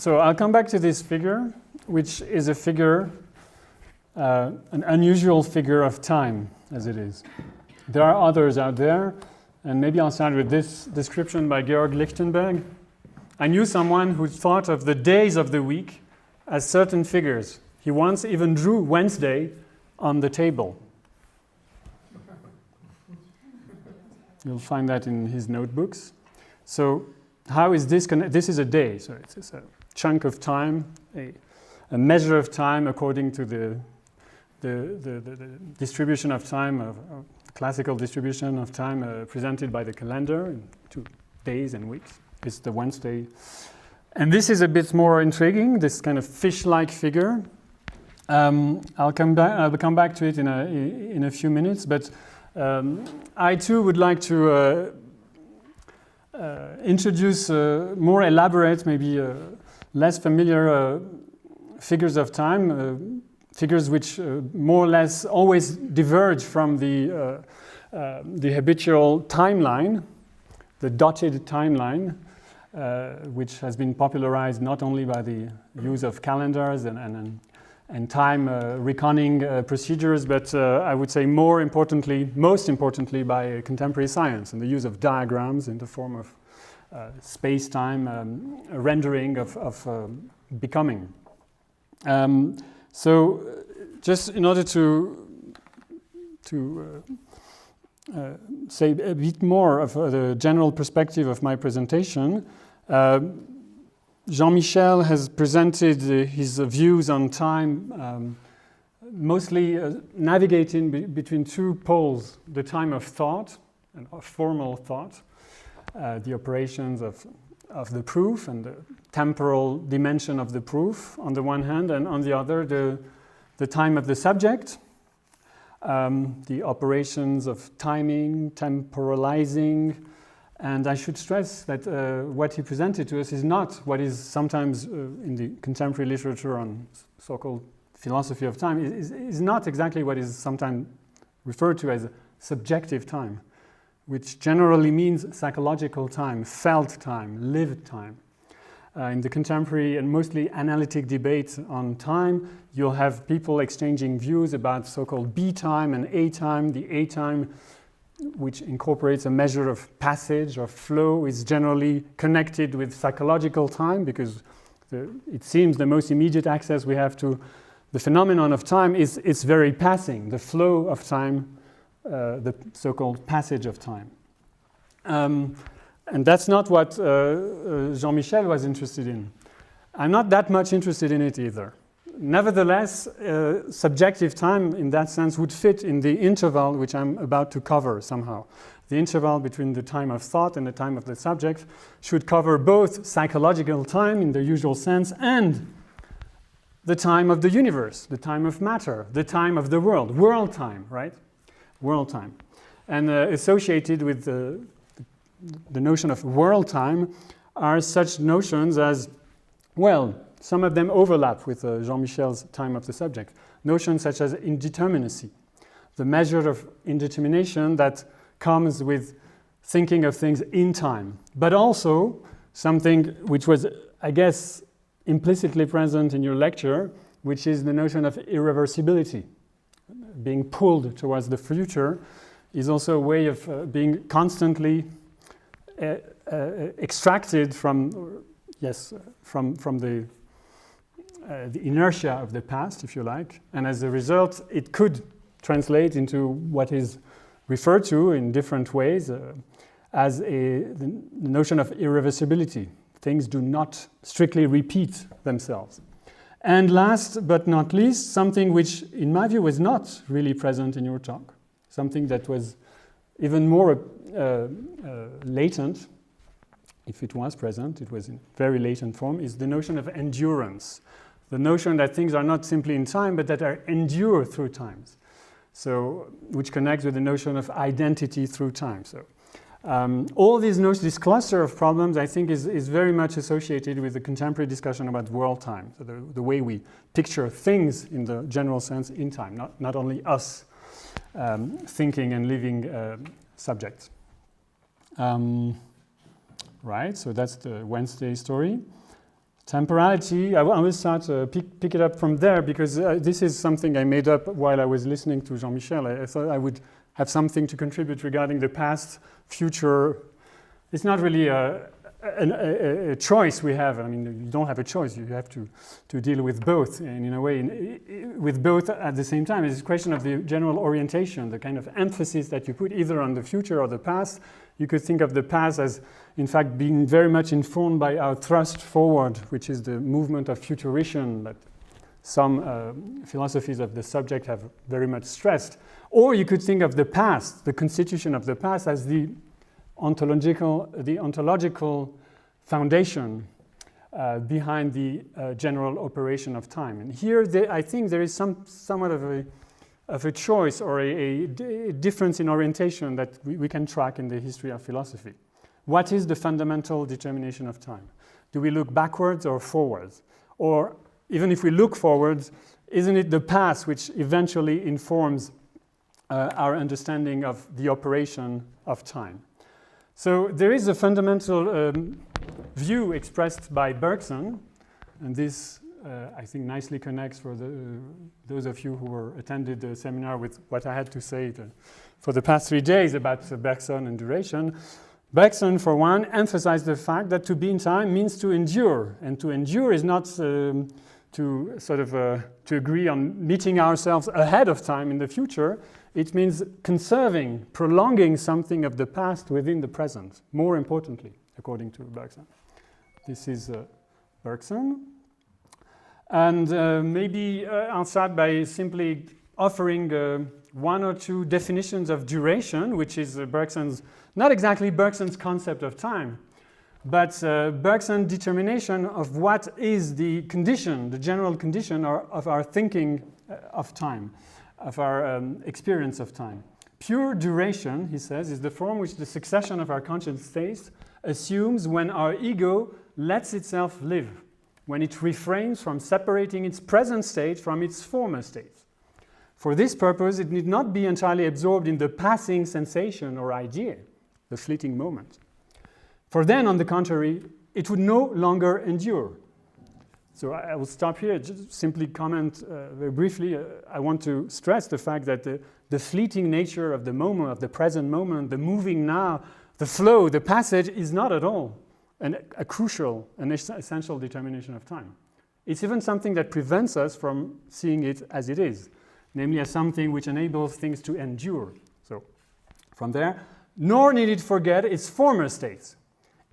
So I'll come back to this figure, which is a figure, an unusual figure of time, as it is. There are others out there, and maybe I'll start with this description by Georg Lichtenberg. I knew someone who thought of the days of the week as certain figures. He once even drew Wednesday on the table. You'll find that in his notebooks. So how is this connected? This is a day, so it's a chunk of time, a measure of time according to the distribution of time, of classical distribution of time presented by the calendar into days and weeks. It's the Wednesday. And this is a bit more intriguing, this kind of fish-like figure. I'll come back to it in a few minutes, but I too would like to introduce more elaborate, maybe less familiar figures of time, figures which more or less always diverge from the habitual timeline, the dotted timeline, which has been popularized not only by the use of calendars and time reckoning procedures, but I would say most importantly by contemporary science and the use of diagrams in the form of space-time rendering of becoming. So just in order to say a bit more of the general perspective of my presentation, Jean-Michel has presented his views on time mostly navigating between two poles, the time of thought, and of formal thought, the operations of the proof and the temporal dimension of the proof on the one hand, and on the other the time of the subject, the operations of timing, temporalizing. And I should stress that what he presented to us is not what is sometimes in the contemporary literature on so-called philosophy of time, is not exactly what is sometimes referred to as subjective time, which generally means psychological time, felt time, lived time. In the contemporary and mostly analytic debate on time, you'll have people exchanging views about so-called B time and A time. The A time, which incorporates a measure of passage or flow, is generally connected with psychological time because it seems the most immediate access we have to the phenomenon of time is its very passing, the flow of time, the so-called passage of time. And that's not what Jean-Michel was interested in. I'm not that much interested in it either. Nevertheless, subjective time in that sense would fit in the interval which I'm about to cover somehow. The interval between the time of thought and the time of the subject should cover both psychological time in the usual sense and the time of the universe, the time of matter, the time of the world time, right? World time. And associated with the notion of world time are such notions as, well, some of them overlap with Jean-Michel's time of the subject. Notions such as indeterminacy, the measure of indetermination that comes with thinking of things in time, but also something which was, I guess, implicitly present in your lecture, which is the notion of irreversibility. Being pulled towards the future is also a way of being constantly extracted from the inertia of the past, if you like, and as a result, it could translate into what is referred to in different ways as the notion of irreversibility. Things do not strictly repeat themselves. And last but not least, something which, in my view, was not really present in your talk, something that was even more latent, if it was present, it was in very latent form, is the notion of endurance. The notion that things are not simply in time, but that are endure through times. So, which connects with the notion of identity through time. So, all these notions, this cluster of problems, I think is very much associated with the contemporary discussion about world time. So the way we picture things in the general sense in time, not only us thinking and living subjects. Right, so that's the Wednesday story. Temporality, I will start pick it up from there, because this is something I made up while I was listening to Jean-Michel. I thought I would have something to contribute regarding the past, future. It's not really a choice we have. I mean, you don't have a choice. You have to deal with both, and in a way, with both at the same time. It's a question of the general orientation, the kind of emphasis that you put either on the future or the past. You could think of the past as, in fact, being very much informed by our thrust forward, which is the movement of futurism that some philosophies of the subject have very much stressed. Or you could think of the past, the constitution of the past, as the ontological foundation behind the general operation of time. And here, I think there is somewhat of a choice or a difference in orientation that we can track in the history of philosophy. What is the fundamental determination of time? Do we look backwards or forwards? Or even if we look forwards, isn't it the past which eventually informs our understanding of the operation of time? So there is a fundamental view expressed by Bergson, and this I think nicely connects for those of you who attended the seminar with what I had to say for the past 3 days about Bergson and duration. Bergson, for one, emphasized the fact that to be in time means to endure, and to endure is not to agree on meeting ourselves ahead of time in the future. It means conserving, prolonging something of the past within the present, more importantly, according to Bergson. This is Bergson. And maybe I'll start by simply offering one or two definitions of duration, which is not exactly Bergson's concept of time, but Bergson's determination of what is the condition, the general condition of our thinking of time, of our experience of time. Pure duration, he says, is the form which the succession of our conscious states assumes when our ego lets itself live, when it refrains from separating its present state from its former state. For this purpose, it need not be entirely absorbed in the passing sensation or idea, the fleeting moment. For then, on the contrary, it would no longer endure. So I will stop here, just simply comment very briefly. I want to stress the fact that the fleeting nature of the moment, of the present moment, the moving now, the flow, the passage is not at all a crucial and essential determination of time. It's even something that prevents us from seeing it as it is, namely as something which enables things to endure. So from there, nor need it forget its former states.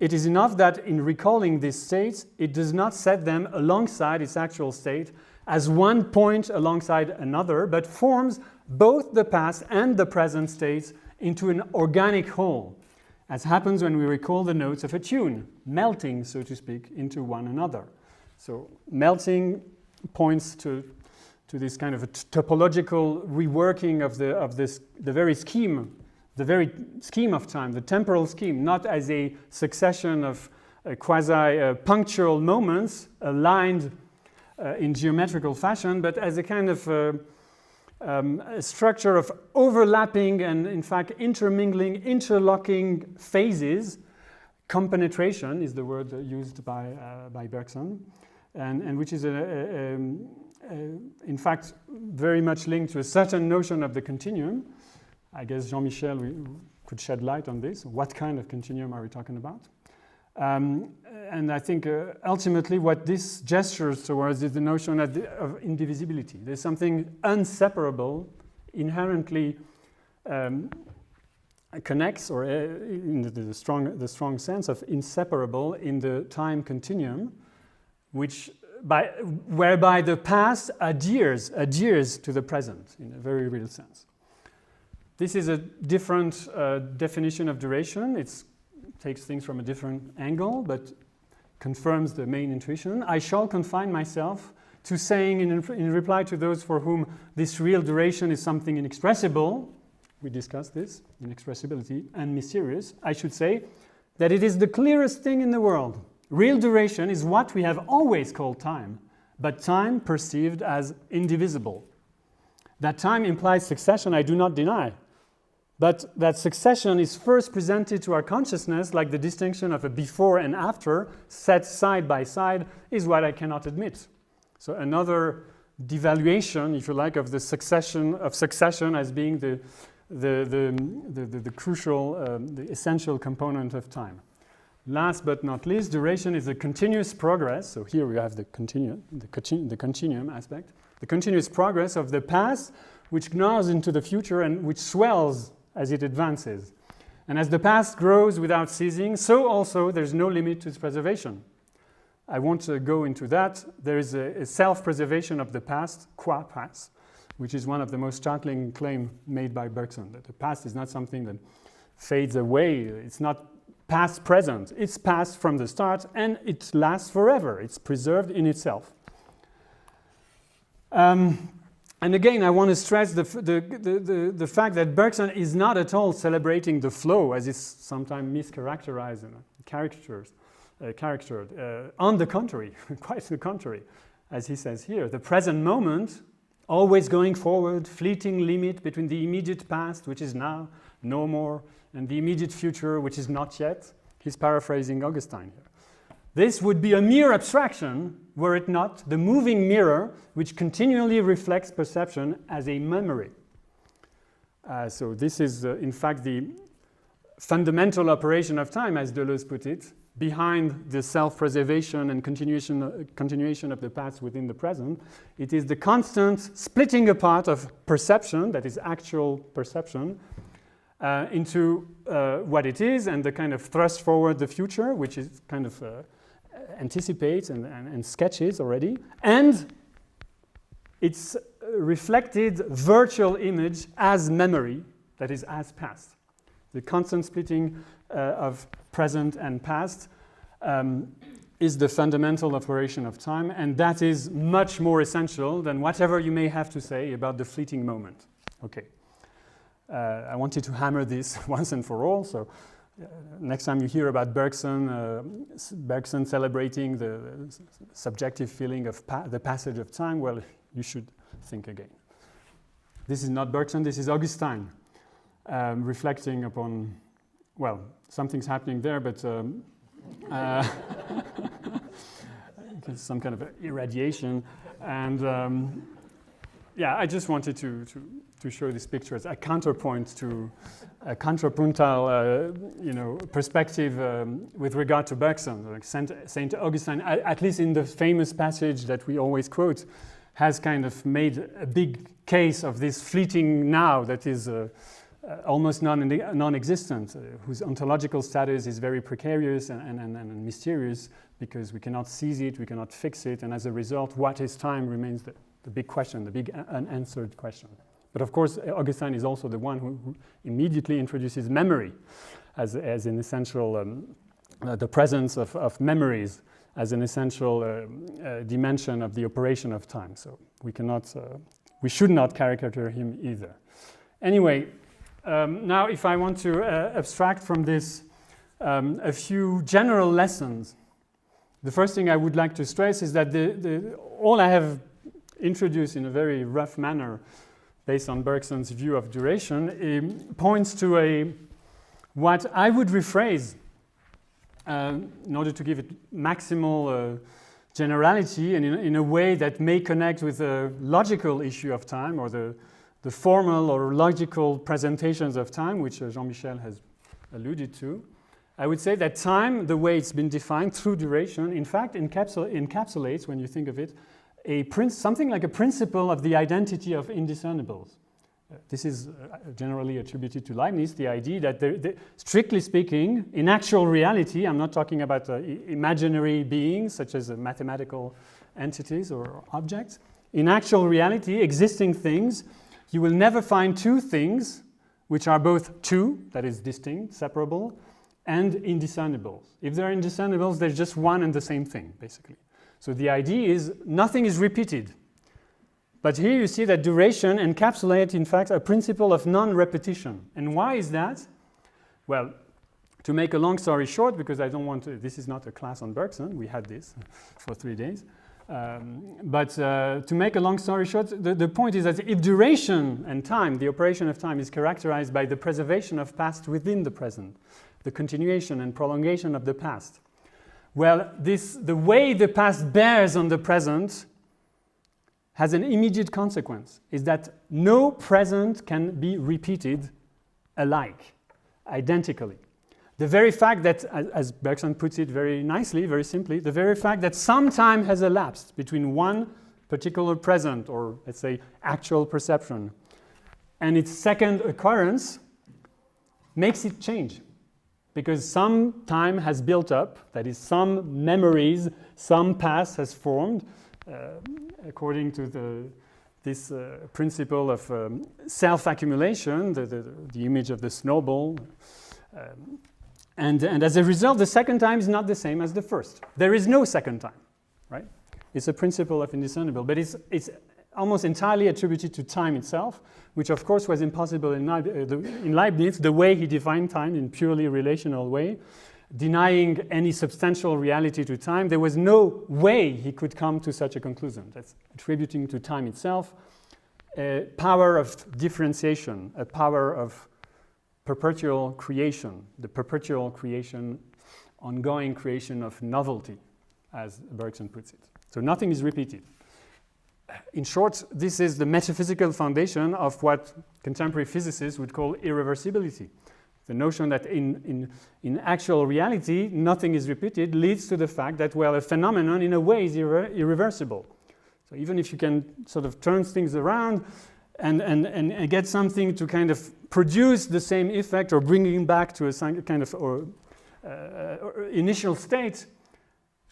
It is enough that in recalling these states, it does not set them alongside its actual state as one point alongside another, but forms both the past and the present states into an organic whole, as happens when we recall the notes of a tune, melting, so to speak, into one another. So melting points to this kind of a topological reworking of the very scheme of time, the temporal scheme, not as a succession of quasi-punctual moments aligned in geometrical fashion, but as a kind of a structure of overlapping and, in fact, intermingling, interlocking phases. Compenetration is the word used by Bergson, and which is, in fact, very much linked to a certain notion of the continuum. I guess Jean-Michel could shed light on this. What kind of continuum are we talking about? And I think ultimately what this gestures towards is the notion of indivisibility. There's something inseparable, inherently connects, or in the strong sense of inseparable in the time continuum, whereby the past adheres to the present in a very real sense. This is a different definition of duration. It takes things from a different angle, but confirms the main intuition. I shall confine myself to saying in reply to those for whom this real duration is something inexpressible, we discussed this, inexpressibility, and mysterious, I should say that it is the clearest thing in the world. Real duration is what we have always called time, but time perceived as indivisible. That time implies succession, I do not deny. But that succession is first presented to our consciousness like the distinction of a before and after set side by side is what I cannot admit. So another devaluation, if you like, of the succession as being the crucial, the essential component of time. Last but not least, duration is a continuous progress. So here we have the continuum aspect. The continuous progress of the past, which gnaws into the future and which swells as it advances. And as the past grows without ceasing, so also there's no limit to its preservation. I won't go into that. There is a self-preservation of the past, qua past, which is one of the most startling claims made by Bergson, that the past is not something that fades away. It's not past present. It's past from the start, and it lasts forever. It's preserved in itself. And again, I want to stress the fact that Bergson is not at all celebrating the flow, as is sometimes mischaracterized and caricatured. On the contrary, quite the contrary, as he says here, the present moment, always going forward, fleeting limit between the immediate past, which is now, no more, and the immediate future, which is not yet. He's paraphrasing Augustine here. This would be a mere abstraction, were it not the moving mirror which continually reflects perception as a memory. So this is, in fact, the fundamental operation of time, as Deleuze put it, behind the self-preservation and continuation of the past within the present. It is the constant splitting apart of perception, that is actual perception, into what it is, and the kind of thrust forward the future, which is kind of anticipates and sketches already, and its reflected virtual image as memory, that is as past. The constant splitting of present and past is the fundamental operation of time, and that is much more essential than whatever you may have to say about the fleeting moment. Okay. I wanted to hammer this once and for all, so next time you hear about Bergson celebrating the subjective feeling of the passage of time, well, you should think again. This is not Bergson, this is Augustine, reflecting upon, well, something's happening there, but some kind of irradiation. And yeah, I just wanted to show this picture as a counterpoint to a contrapuntal, perspective with regard to Bergson. Like Saint Augustine, at least in the famous passage that we always quote, has kind of made a big case of this fleeting now that is almost non-existent, whose ontological status is very precarious and mysterious because we cannot seize it, we cannot fix it, and as a result, what is time remains the big question, the big unanswered question. But of course, Augustine is also the one who immediately introduces memory as an essential, the presence of memories as an essential dimension of the operation of time. So we should not caricature him either. Anyway, now if I want to abstract from this a few general lessons, the first thing I would like to stress is that all I have introduced in a very rough manner based on Bergson's view of duration points to what I would rephrase in order to give it maximal generality and in a way that may connect with the logical issue of time or the formal or logical presentations of time, which Jean-Michel has alluded to. I would say that time, the way it's been defined through duration, in fact encapsulates, when you think of it, something like a principle of the identity of indiscernibles. This is generally attributed to Leibniz, the idea that, strictly speaking, in actual reality, I'm not talking about imaginary beings such as mathematical entities or objects. In actual reality, existing things, you will never find two things which are both two, that is distinct, separable, and indiscernibles. If they're indiscernibles, there's just one and the same thing, basically. So the idea is nothing is repeated. But here you see that duration encapsulates, in fact, a principle of non-repetition. And why is that? Well, to make a long story short, because I don't want to, this is not a class on Bergson, we had this for 3 days. But to make a long story short, the point is that if duration and time, the operation of time, is characterized by the preservation of past within the present, the continuation and prolongation of the past, well, the way the past bears on the present has an immediate consequence, is that no present can be repeated alike, identically. The very fact that, as Bergson puts it very nicely, very simply, the very fact that some time has elapsed between one particular present, or let's say actual perception, and its second occurrence makes it change. Because some time has built up, that is, some memories, some past has formed, according to this principle of self-accumulation, the image of the snowball. And as a result, the second time is not the same as the first. There is no second time, right? It's a principle of indiscernible, but it's almost entirely attributed to time itself, which of course was impossible in Leibniz, the way he defined time in purely relational way, denying any substantial reality to time. There was no way he could come to such a conclusion. That's attributing to time itself a power of differentiation, a power of perpetual creation, the perpetual creation, ongoing creation of novelty, as Bergson puts it. So nothing is repeated. In short, this is the metaphysical foundation of what contemporary physicists would call irreversibility. The notion that in actual reality, nothing is repeated leads to the fact that, well, a phenomenon in a way is irreversible. So even if you can sort of turn things around and get something to kind of produce the same effect or bring it back to a kind of initial state,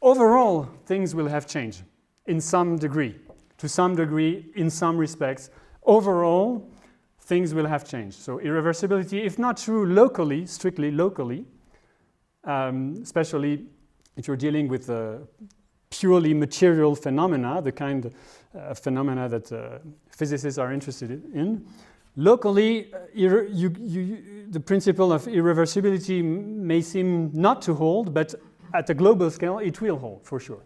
overall things will have changed in some degree. To some degree, in some respects, overall things will have changed. So irreversibility, if not true locally, strictly locally, especially if you're dealing with purely material phenomena, the kind of phenomena that physicists are interested in. Locally, the principle of irreversibility may seem not to hold, but at a global scale, it will hold, for sure.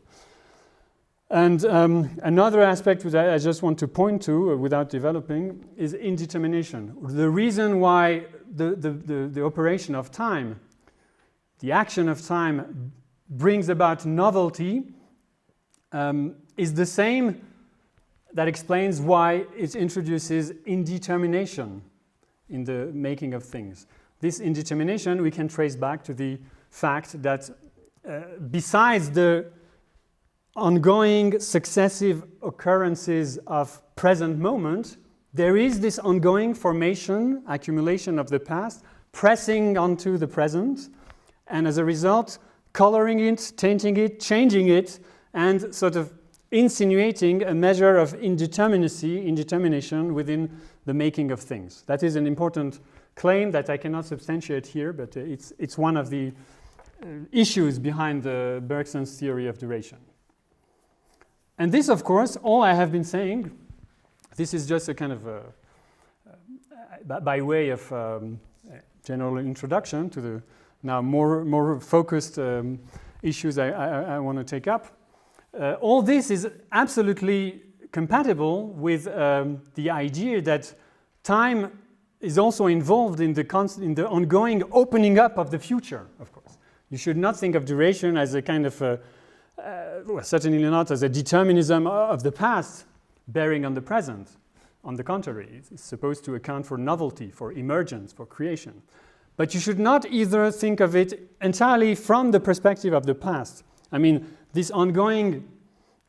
And another aspect which I just want to point to, without developing, is indetermination. The reason why the operation of time, the action of time, brings about novelty is the same that explains why it introduces indetermination in the making of things. This indetermination we can trace back to the fact that besides the ongoing successive occurrences of present moment, there is this ongoing formation, accumulation of the past, pressing onto the present, and as a result, coloring it, tainting it, changing it, and sort of insinuating a measure of indetermination within the making of things. That is an important claim that I cannot substantiate here, but it's one of the issues behind Bergson's theory of duration. And this, of course, all I have been saying, this is just a kind of by way of general introduction to the now more focused issues I want to take up. All this is absolutely compatible with the idea that time is also involved in the ongoing opening up of the future, of course. You should not think of duration as a kind of, certainly not as a determinism of the past bearing on the present. On the contrary, it's supposed to account for novelty, for emergence, for creation. But you should not either think of it entirely from the perspective of the past. I mean, this ongoing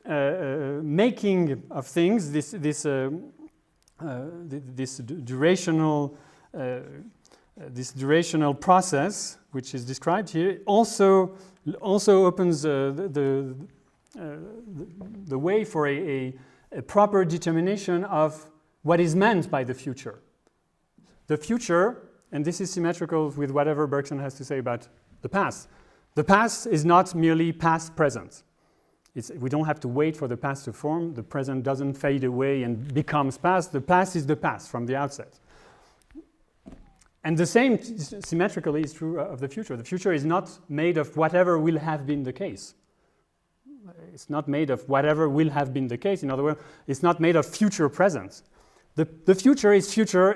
making of things, this durational process, which is described here, also opens the way for a proper determination of what is meant by the future. The future, and this is symmetrical with whatever Bergson has to say about the past. The past is not merely past present. We don't have to wait for the past to form. The present doesn't fade away and becomes past. The past is the past from the outset. And the same symmetrically is true of the future. The future is not made of whatever will have been the case. It's not made of whatever will have been the case. In other words, it's not made of future present. The future is future,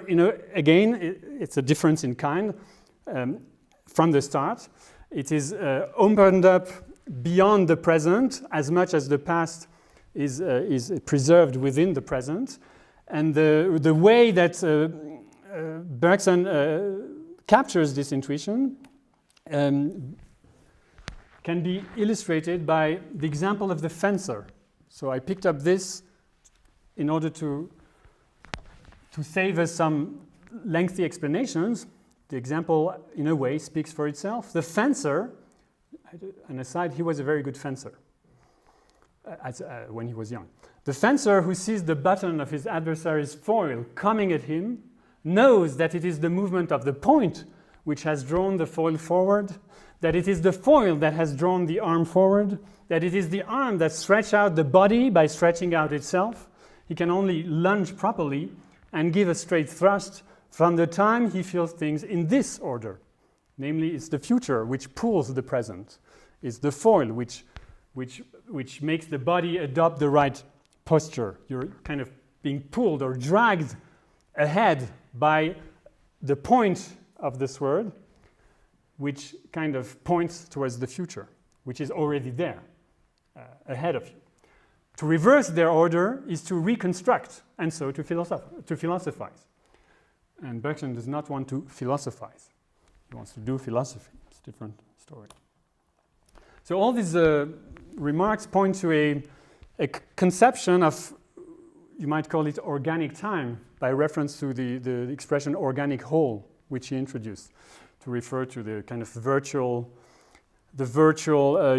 again, it's a difference in kind from the start. It is opened up beyond the present as much as the past is preserved within the present. And the way that Bergson captures this intuition can be illustrated by the example of the fencer. So I picked up this in order to save us some lengthy explanations. The example, in a way, speaks for itself. The fencer, an aside, he was a very good fencer when he was young. The fencer who sees the button of his adversary's foil coming at him knows that it is the movement of the point which has drawn the foil forward, that it is the foil that has drawn the arm forward, that it is the arm that stretches out the body by stretching out itself. He can only lunge properly and give a straight thrust from the time he feels things in this order. Namely, it's the future which pulls the present. It's the foil which makes the body adopt the right posture. You're kind of being pulled or dragged ahead by the point of the sword, which kind of points towards the future, which is already there, ahead of you. To reverse their order is to reconstruct, and so to philosophize. And Bergson does not want to philosophize. He wants to do philosophy. It's a different story. So all these remarks point to a conception of, you might call it organic time, by reference to the expression organic whole, which he introduced, to refer to the kind of virtual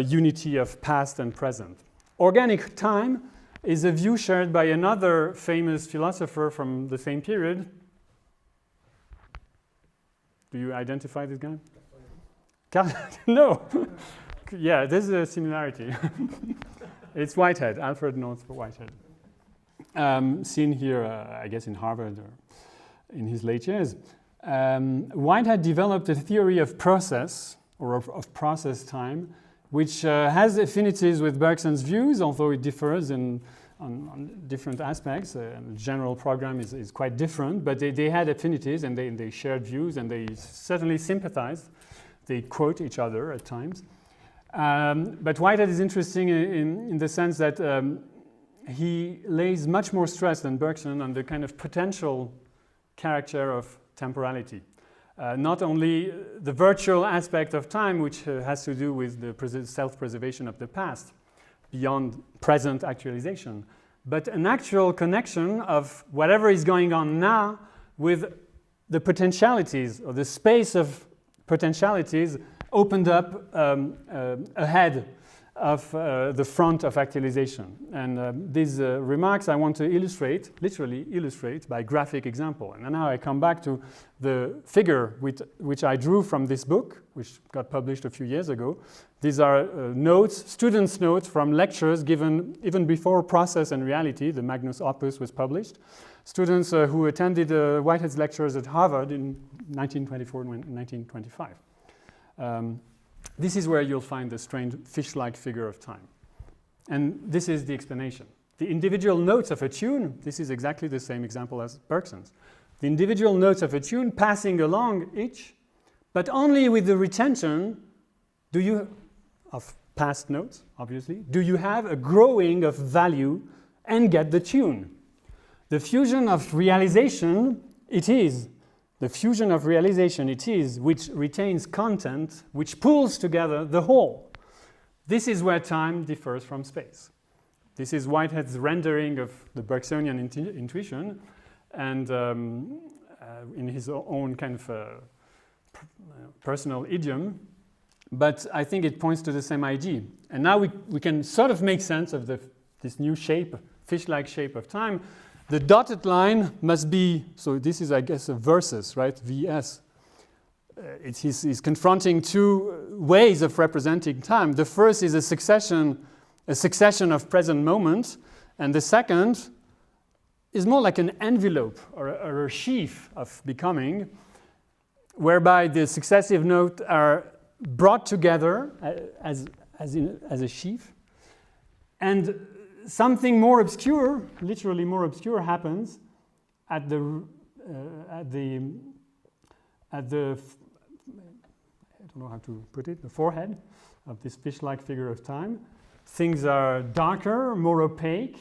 unity of past and present. Organic time is a view shared by another famous philosopher from the same period. Do you identify this guy? No. Yeah, there's a similarity. It's Whitehead, Alfred North Whitehead. Seen here, I guess, in Harvard or in his late years. Whitehead developed a theory of process, or of process time, which has affinities with Bergson's views, although it differs on different aspects. The general program is quite different, but they had affinities and they shared views and they certainly sympathized. They quote each other at times. But Whitehead is interesting in the sense that he lays much more stress than Bergson on the kind of potential character of temporality. Not only the virtual aspect of time, which has to do with the self-preservation of the past beyond present actualization, but an actual connection of whatever is going on now with the potentialities, or the space of potentialities opened up ahead of the front of actualization. And these remarks I want to literally illustrate by graphic example. And now I come back to the figure which I drew from this book, which got published a few years ago. These are students' notes from lectures given even before Process and Reality, the Magnus Opus, was published. Students who attended Whitehead's lectures at Harvard in 1924 and 1925. This is where you'll find the strange fish-like figure of time. And this is the explanation. The individual notes of a tune, this is exactly the same example as Bergson's. The individual notes of a tune passing along each, but only with the retention of past notes, obviously, do you have a growing of value and get the tune. The fusion of realization, it is. The fusion of realization it is, which retains content, which pulls together the whole. This is where time differs from space. This is Whitehead's rendering of the Bergsonian intuition, and in his own kind of personal idiom. But I think it points to the same idea. And now we can sort of make sense of this new shape, fish-like shape of time. The dotted line must be, so this is, I guess, a versus, right? VS. He's confronting two ways of representing time. The first is a succession of present moments, and the second is more like an envelope or a sheaf of becoming, whereby the successive notes are brought together as a sheaf, And something more obscure, literally more obscure, happens at the I don't know how to put it, the forehead of this fish-like figure of time. Things are darker, more opaque.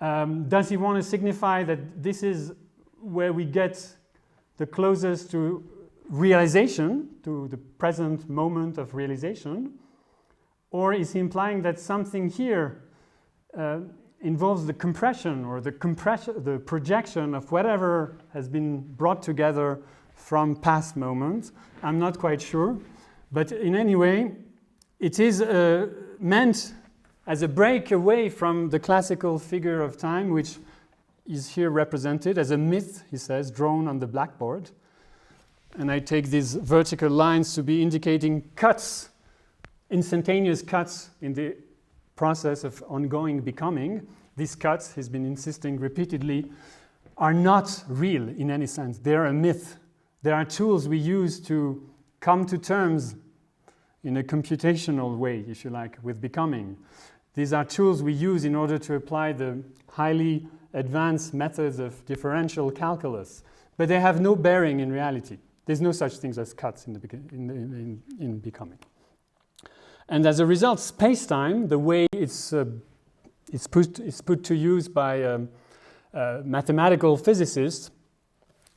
Does he want to signify that this is where we get the closest to realization, to the present moment of realization? Or is he implying that something here involves the compression or the projection of whatever has been brought together from past moments? I'm not quite sure. But in any way, it is meant as a break away from the classical figure of time, which is here represented as a myth, he says, drawn on the blackboard. And I take these vertical lines to be indicating cuts, instantaneous cuts in the process of ongoing becoming. These cuts, he's been insisting repeatedly, are not real in any sense. They're a myth. They are tools we use to come to terms in a computational way, if you like, with becoming. These are tools we use in order to apply the highly advanced methods of differential calculus, but they have no bearing in reality. There's no such things as cuts in becoming. And as a result, space-time, the way it's put to use by mathematical physicists,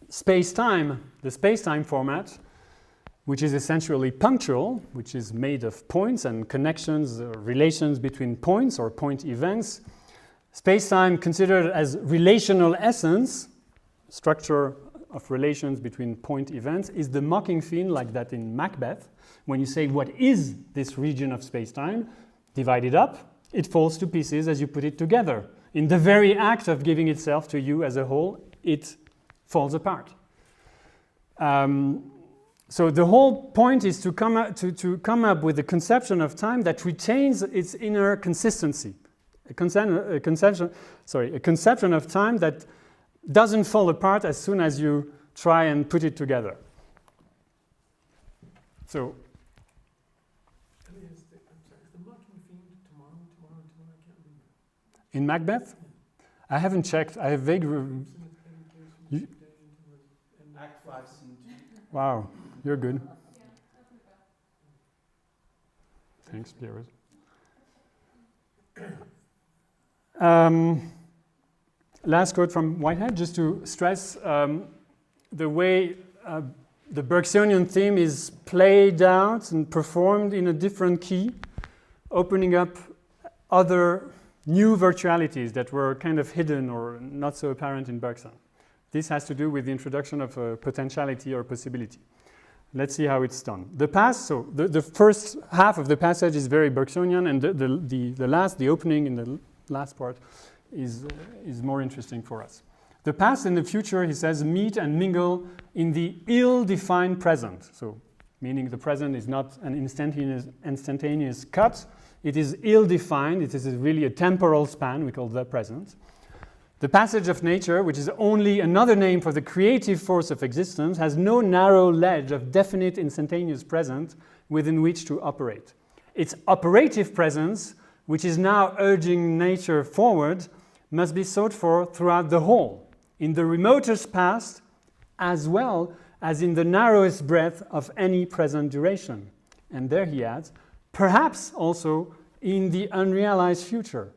space-time, the space-time format, which is essentially punctual, which is made of points and connections, relations between points or point events. Space-time considered as relational essence, structure of relations between point events, is the mocking theme like that in Macbeth. When you say, what is this region of space-time? Divide it up, it falls to pieces as you put it together. In the very act of giving itself to you as a whole, it falls apart. So the whole point is to come up with a conception of time that retains its inner consistency. A conception of time that doesn't fall apart as soon as you try and put it together. So, is the mocking theme tomorrow? I can't remember. In Macbeth? I haven't checked. I have vague. Act 5, scene 2. Wow, you're good. Thanks, Pirooz. Last quote from Whitehead, just to stress the way the Bergsonian theme is played out and performed in a different key, opening up other new virtualities that were kind of hidden or not so apparent in Bergson. This has to do with the introduction of a potentiality or possibility. Let's see how it's done. The first half of the passage is very Bergsonian, and the opening in the last part is more interesting for us. The past and the future, he says, meet and mingle in the ill-defined present. So, meaning the present is not an instantaneous cut. It is ill-defined. It is really a temporal span. We call that present. The passage of nature, which is only another name for the creative force of existence, has no narrow ledge of definite instantaneous present within which to operate. Its operative presence, which is now urging nature forward, must be sought for throughout the whole, in the remotest past, as well as in the narrowest breadth of any present duration. And there he adds, perhaps also in the unrealized future.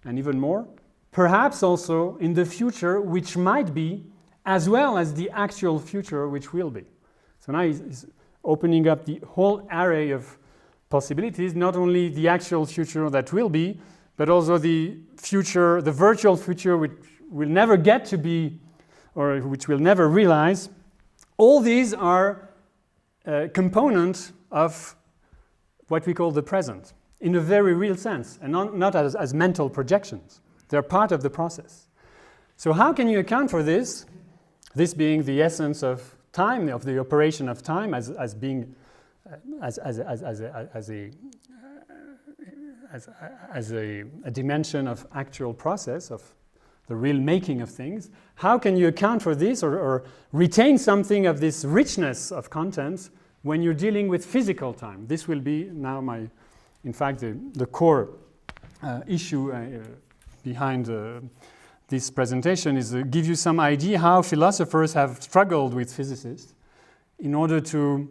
And even more, perhaps also in the future which might be, as well as the actual future which will be. So now he's opening up the whole array of possibilities, not only the actual future that will be, but also the future, the virtual future which will never get to be, or which we'll never realize. All these are components of what we call the present, in a very real sense, and not as mental projections. They're part of the process. So how can you account for this? This being the essence of time, of the operation of time, as being as a dimension of actual process, of the real making of things. How can you account for this or retain something of this richness of content when you're dealing with physical time? This will be now in fact, the core issue behind this presentation is to give you some idea how philosophers have struggled with physicists in order to,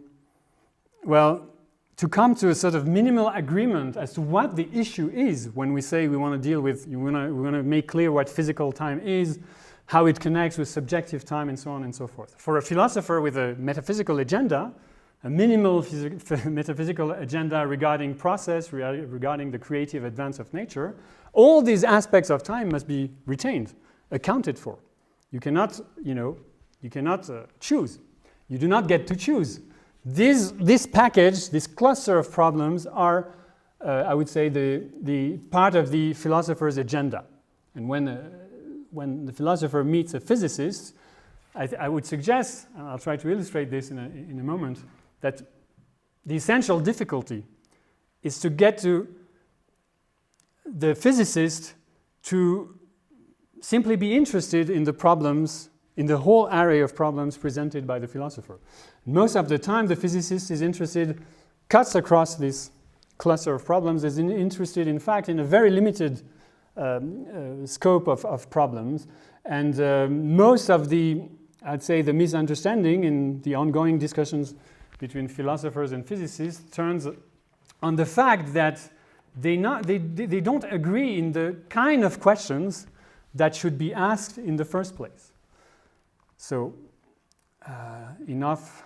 well, to come to a sort of minimal agreement as to what the issue is when we say we want to deal with, we want to make clear what physical time is, how it connects with subjective time, and so on and so forth. For a philosopher with a metaphysical agenda, a minimal metaphysical agenda regarding process, regarding the creative advance of nature, all these aspects of time must be retained, accounted for. You cannot, choose. You do not get to choose. This package, this cluster of problems are, I would say, the part of the philosopher's agenda. And when the philosopher meets a physicist, I would suggest, and I'll try to illustrate this in a moment, that the essential difficulty is to get to the physicist to simply be interested in the problems, in the whole array of problems presented by the philosopher. Most of the time, the physicist is interested, cuts across this cluster of problems, is interested, in fact, in a very limited scope of problems. And most of the, I'd say, the misunderstanding in the ongoing discussions between philosophers and physicists turns on the fact that they don't agree in the kind of questions that should be asked in the first place. So enough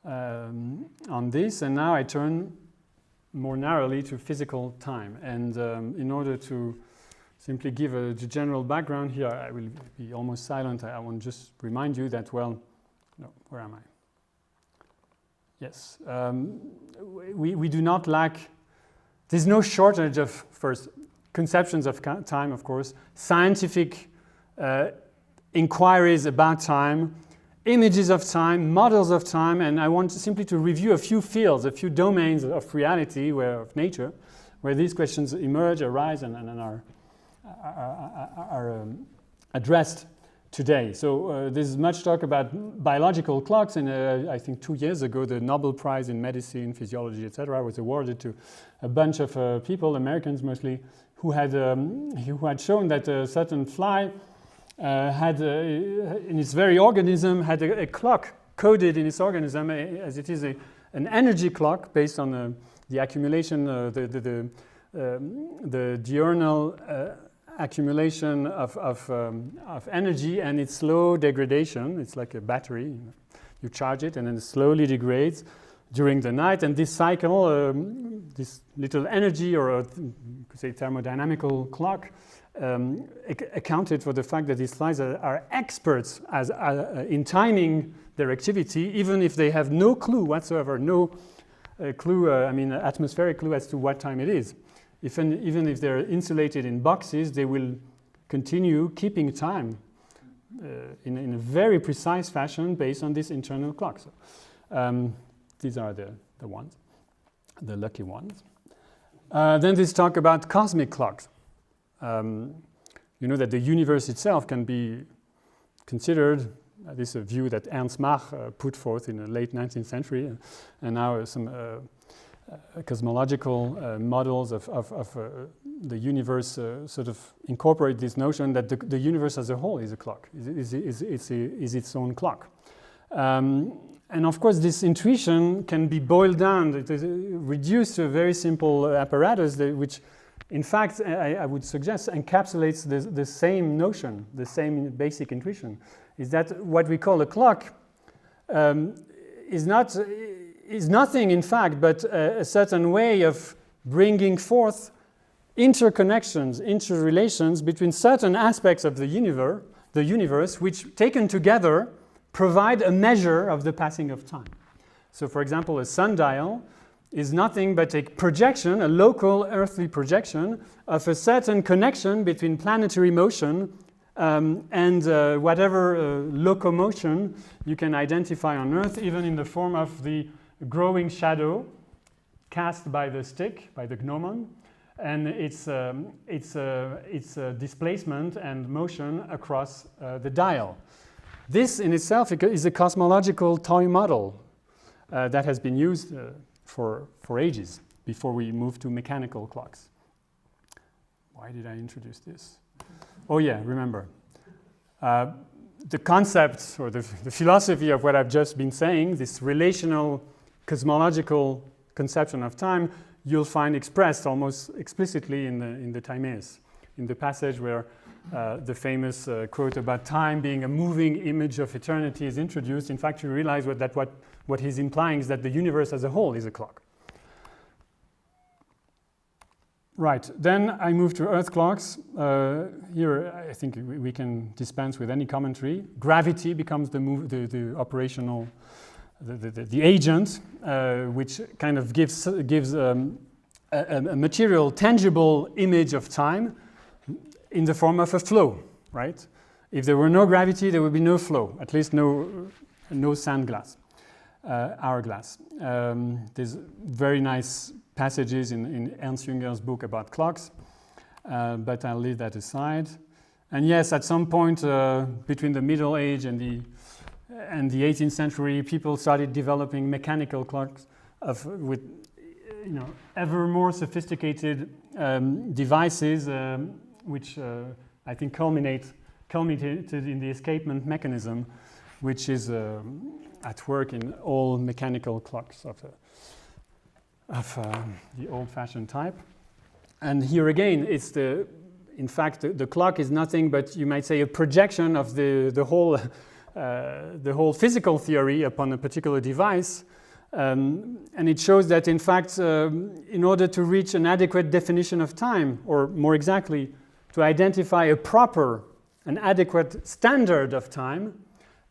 on this, and now I turn more narrowly to physical time. And in order to simply give a general background here, I will be almost silent. I want to just remind you that, well, no, where am I? Yes, we do not lack, there's no shortage of, first, conceptions of time, of course, scientific inquiries about time, images of time, models of time, and I want simply to review a few fields, a few domains of reality, of nature, where these questions emerge, arise, and are addressed today. So there's much talk about biological clocks, and I think 2 years ago the Nobel Prize in Medicine, Physiology, etc. was awarded to a bunch of people, Americans mostly, who had shown that a certain fly had, in its very organism, had a clock coded in its organism, as it is an energy clock based on the accumulation, the diurnal accumulation of energy and its slow degradation. It's like a battery. You charge it and then it slowly degrades during the night. And this cycle, this little energy, or you could say thermodynamical clock, accounted for the fact that these flies are experts in timing their activity, even if they have no clue whatsoever, no atmospheric clue as to what time it is. Even if they're insulated in boxes, they will continue keeping time in a very precise fashion based on this internal clock. So, these are the ones, the lucky ones. Then there's talk about cosmic clocks. You know that the universe itself can be considered, this is a view that Ernst Mach put forth in the late 19th century, and now some cosmological models of the universe sort of incorporate this notion that the universe as a whole is a clock, is its own clock. And of course, this intuition can be boiled down, it is reduced to a very simple apparatus which, in fact, I would suggest encapsulates the same notion, the same basic intuition, is that what we call a clock is nothing, in fact, but a certain way of bringing forth interconnections, interrelations between certain aspects of the universe, which, taken together, provide a measure of the passing of time. So, for example, a sundial is nothing but a projection, a local earthly projection of a certain connection between planetary motion and whatever locomotion you can identify on Earth, even in the form of the growing shadow cast by the stick, by the gnomon, and its displacement and motion across the dial. This in itself is a cosmological toy model that has been used for ages before we moved to mechanical clocks. Why did I introduce this? Oh yeah, remember. The concept or the philosophy of what I've just been saying, this relational cosmological conception of time, you'll find expressed almost explicitly in the Timaeus, in the passage where the famous quote about time being a moving image of eternity is introduced. In fact, you realize what he's implying is that the universe as a whole is a clock. Right, then I move to Earth clocks. Here I think we can dispense with any commentary. Gravity becomes the operational, the agent, which kind of gives a material, tangible image of time in the form of a flow, right? If there were no gravity, there would be no flow, at least no sandglass, hourglass. There's very nice passages in Ernst Jünger's book about clocks, but I'll leave that aside. And yes, at some point between the Middle Age and the 18th century, people started developing mechanical clocks with ever more sophisticated devices, which I think culminated in the escapement mechanism, which is at work in all mechanical clocks of the old-fashioned type. And here again, in fact, the clock is nothing but, you might say, a projection of the whole physical theory upon a particular device. And it shows that, in fact, in order to reach an adequate definition of time, or more exactly, to identify an adequate standard of time,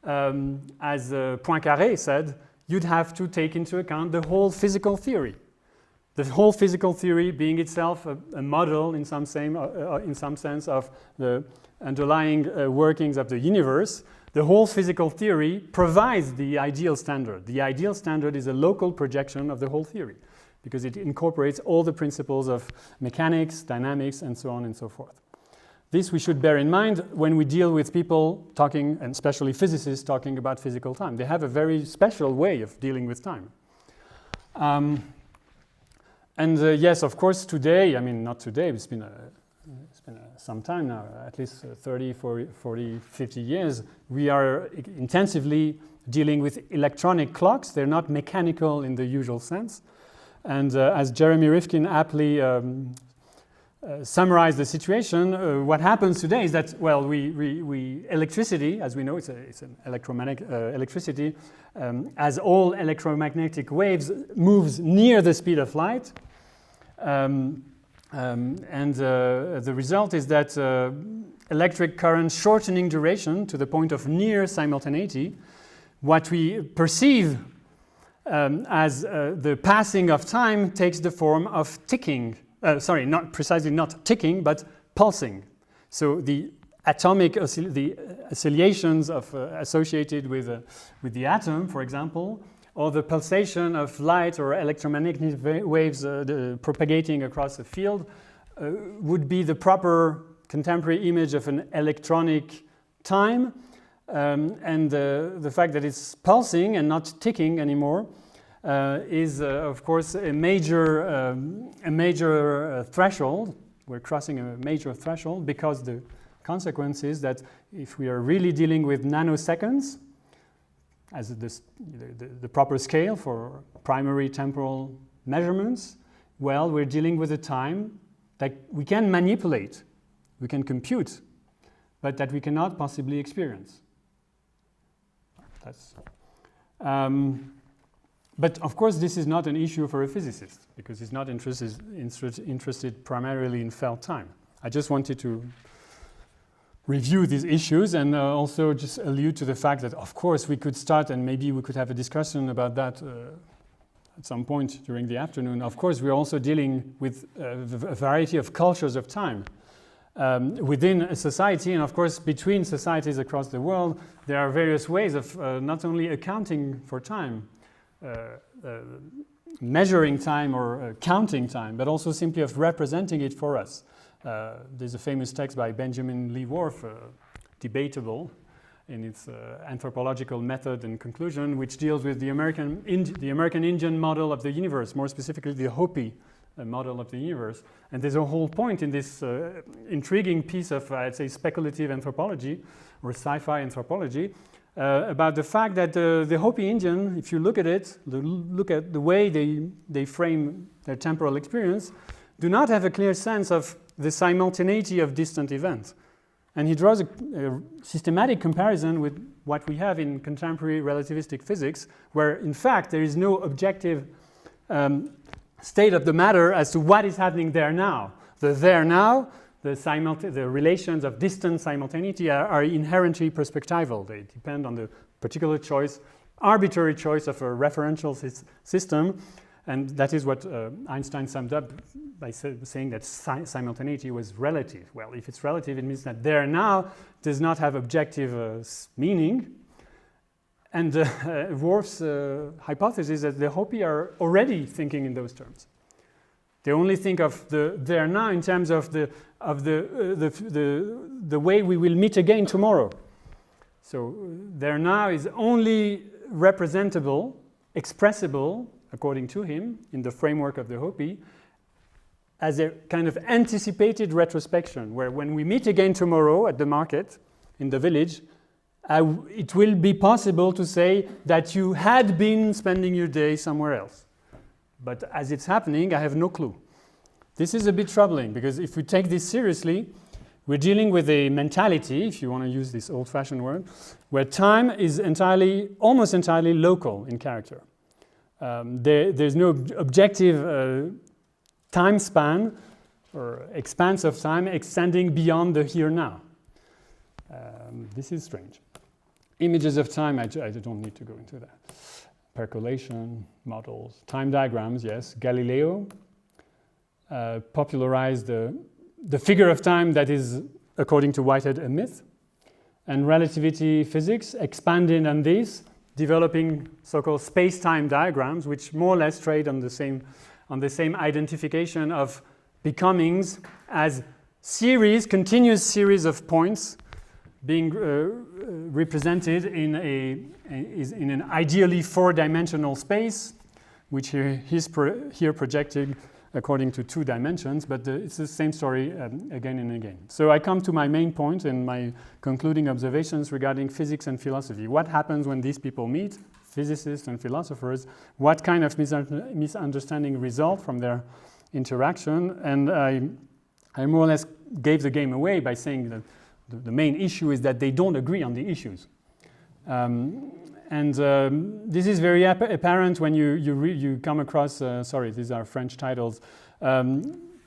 as Poincaré said, you'd have to take into account the whole physical theory. The whole physical theory being itself a model in some sense of the underlying workings of the universe. The whole physical theory provides the ideal standard. The ideal standard is a local projection of the whole theory because it incorporates all the principles of mechanics, dynamics, and so on and so forth. This we should bear in mind when we deal with people talking, and especially physicists talking about physical time. They have a very special way of dealing with time. Yes, of course, today, I mean, not today, it's been some time now, at least 30, 40, 50 years, we are intensively dealing with electronic clocks. They're not mechanical in the usual sense. And as Jeremy Rifkin aptly summarized the situation, what happens today is that, well, we electricity, as we know, it's an electromagnetic electricity, as all electromagnetic waves moves near the speed of light, and the result is that electric current shortening duration to the point of near simultaneity. What we perceive as the passing of time takes the form of ticking. Not ticking, but pulsing. So the atomic the oscillations associated with the atom, for example, or the pulsation of light or electromagnetic waves propagating across a field would be the proper contemporary image of an electronic time. And the fact that it's pulsing and not ticking anymore is, of course, a major threshold. We're crossing a major threshold because the consequence is that if we are really dealing with nanoseconds as the proper scale for primary temporal measurements, well, we're dealing with a time that we can manipulate, we can compute, but that we cannot possibly experience. But of course, this is not an issue for a physicist because he's not interested primarily in felt time. I just wanted to review these issues and also just allude to the fact that, of course, we could start and maybe we could have a discussion about that at some point during the afternoon. Of course, we're also dealing with a variety of cultures of time. Within a society, and of course between societies across the world, there are various ways of not only accounting for time, measuring time or counting time, but also simply of representing it for us. There's a famous text by Benjamin Lee Whorf, debatable in its anthropological method and conclusion, which deals with the American Indian model of the universe, more specifically the Hopi model of the universe. And there's a whole point in this intriguing piece of, I'd say, speculative anthropology or sci-fi anthropology about the fact that the Hopi Indian, if you look at it, look at the way they frame their temporal experience, do not have a clear sense of the simultaneity of distant events. And he draws a systematic comparison with what we have in contemporary relativistic physics, where in fact there is no objective state of the matter as to what is happening there now. The there now, the relations of distant simultaneity are inherently perspectival. They depend on the particular choice, arbitrary choice of a referential system. And that is what Einstein summed up by saying that simultaneity was relative. Well, if it's relative, it means that there now does not have objective meaning. And Worf's hypothesis is that the Hopi are already thinking in those terms. They only think of the there now in terms of the way we will meet again tomorrow. So there now is only representable, expressible, according to him, in the framework of the Hopi, as a kind of anticipated retrospection, where when we meet again tomorrow at the market, in the village, it will be possible to say that you had been spending your day somewhere else. But as it's happening, I have no clue. This is a bit troubling, because if we take this seriously, we're dealing with a mentality, if you want to use this old-fashioned word, where time is almost entirely local in character. There's no objective time span or expanse of time extending beyond the here now. This is strange. Images of time, I don't need to go into that. Percolation, models, time diagrams, yes. Galileo popularized the figure of time that is, according to Whitehead, a myth. And relativity physics expanded on this, developing so-called space-time diagrams, which more or less trade on the same identification of becomings as continuous series of points being represented in an ideally four-dimensional space, which he's here projected according to 2 dimensions, but it's the same story again and again. So I come to my main point and my concluding observations regarding physics and philosophy. What happens when these people meet, physicists and philosophers? What kind of misunderstanding result from their interaction? And I more or less gave the game away by saying that the main issue is that they don't agree on the issues. This is very apparent when you come across, these are French titles,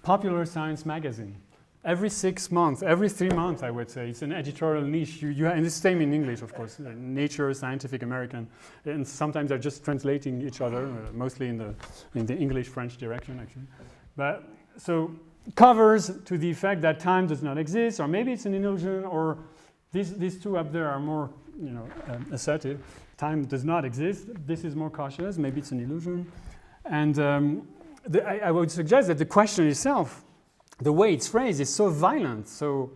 Popular Science magazine. Every 6 months, every 3 months, I would say, it's an editorial niche. And it's the same in English, of course, Nature, Scientific American, and sometimes they're just translating each other, mostly in the English-French direction, actually. But so covers to the effect that time does not exist, or maybe it's an illusion, or these two up there are more, assertive. Time does not exist. This is more cautious. Maybe it's an illusion. And I would suggest that the question itself, the way it's phrased, is so violent, so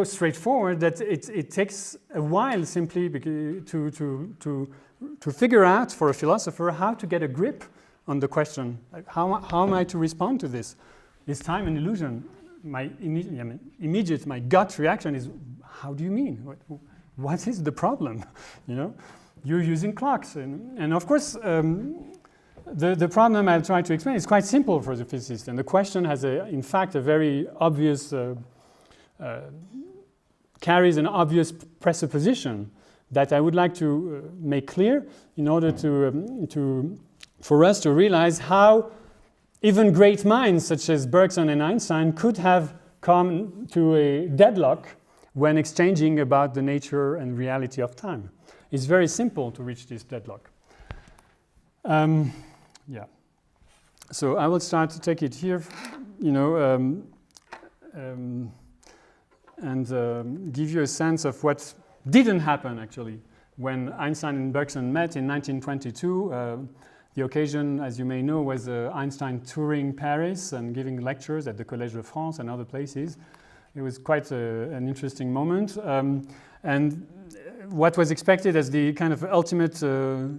straightforward that it takes a while simply to figure out for a philosopher how to get a grip on the question. How am I to respond to this? Is time an illusion? My gut reaction is, how do you mean? What is the problem? You're using clocks, and of course the problem I'll try to explain is quite simple for the physicist, and the question has in fact a very obvious carries an obvious presupposition that I would like to make clear in order for us to realize how even great minds such as Bergson and Einstein could have come to a deadlock when exchanging about the nature and reality of time. It's very simple to reach this deadlock. So I will start to take it here, and give you a sense of what didn't happen actually when Einstein and Bergson met in 1922. The occasion, as you may know, was Einstein touring Paris and giving lectures at the Collège de France and other places. It was quite an interesting moment. And what was expected as the kind of ultimate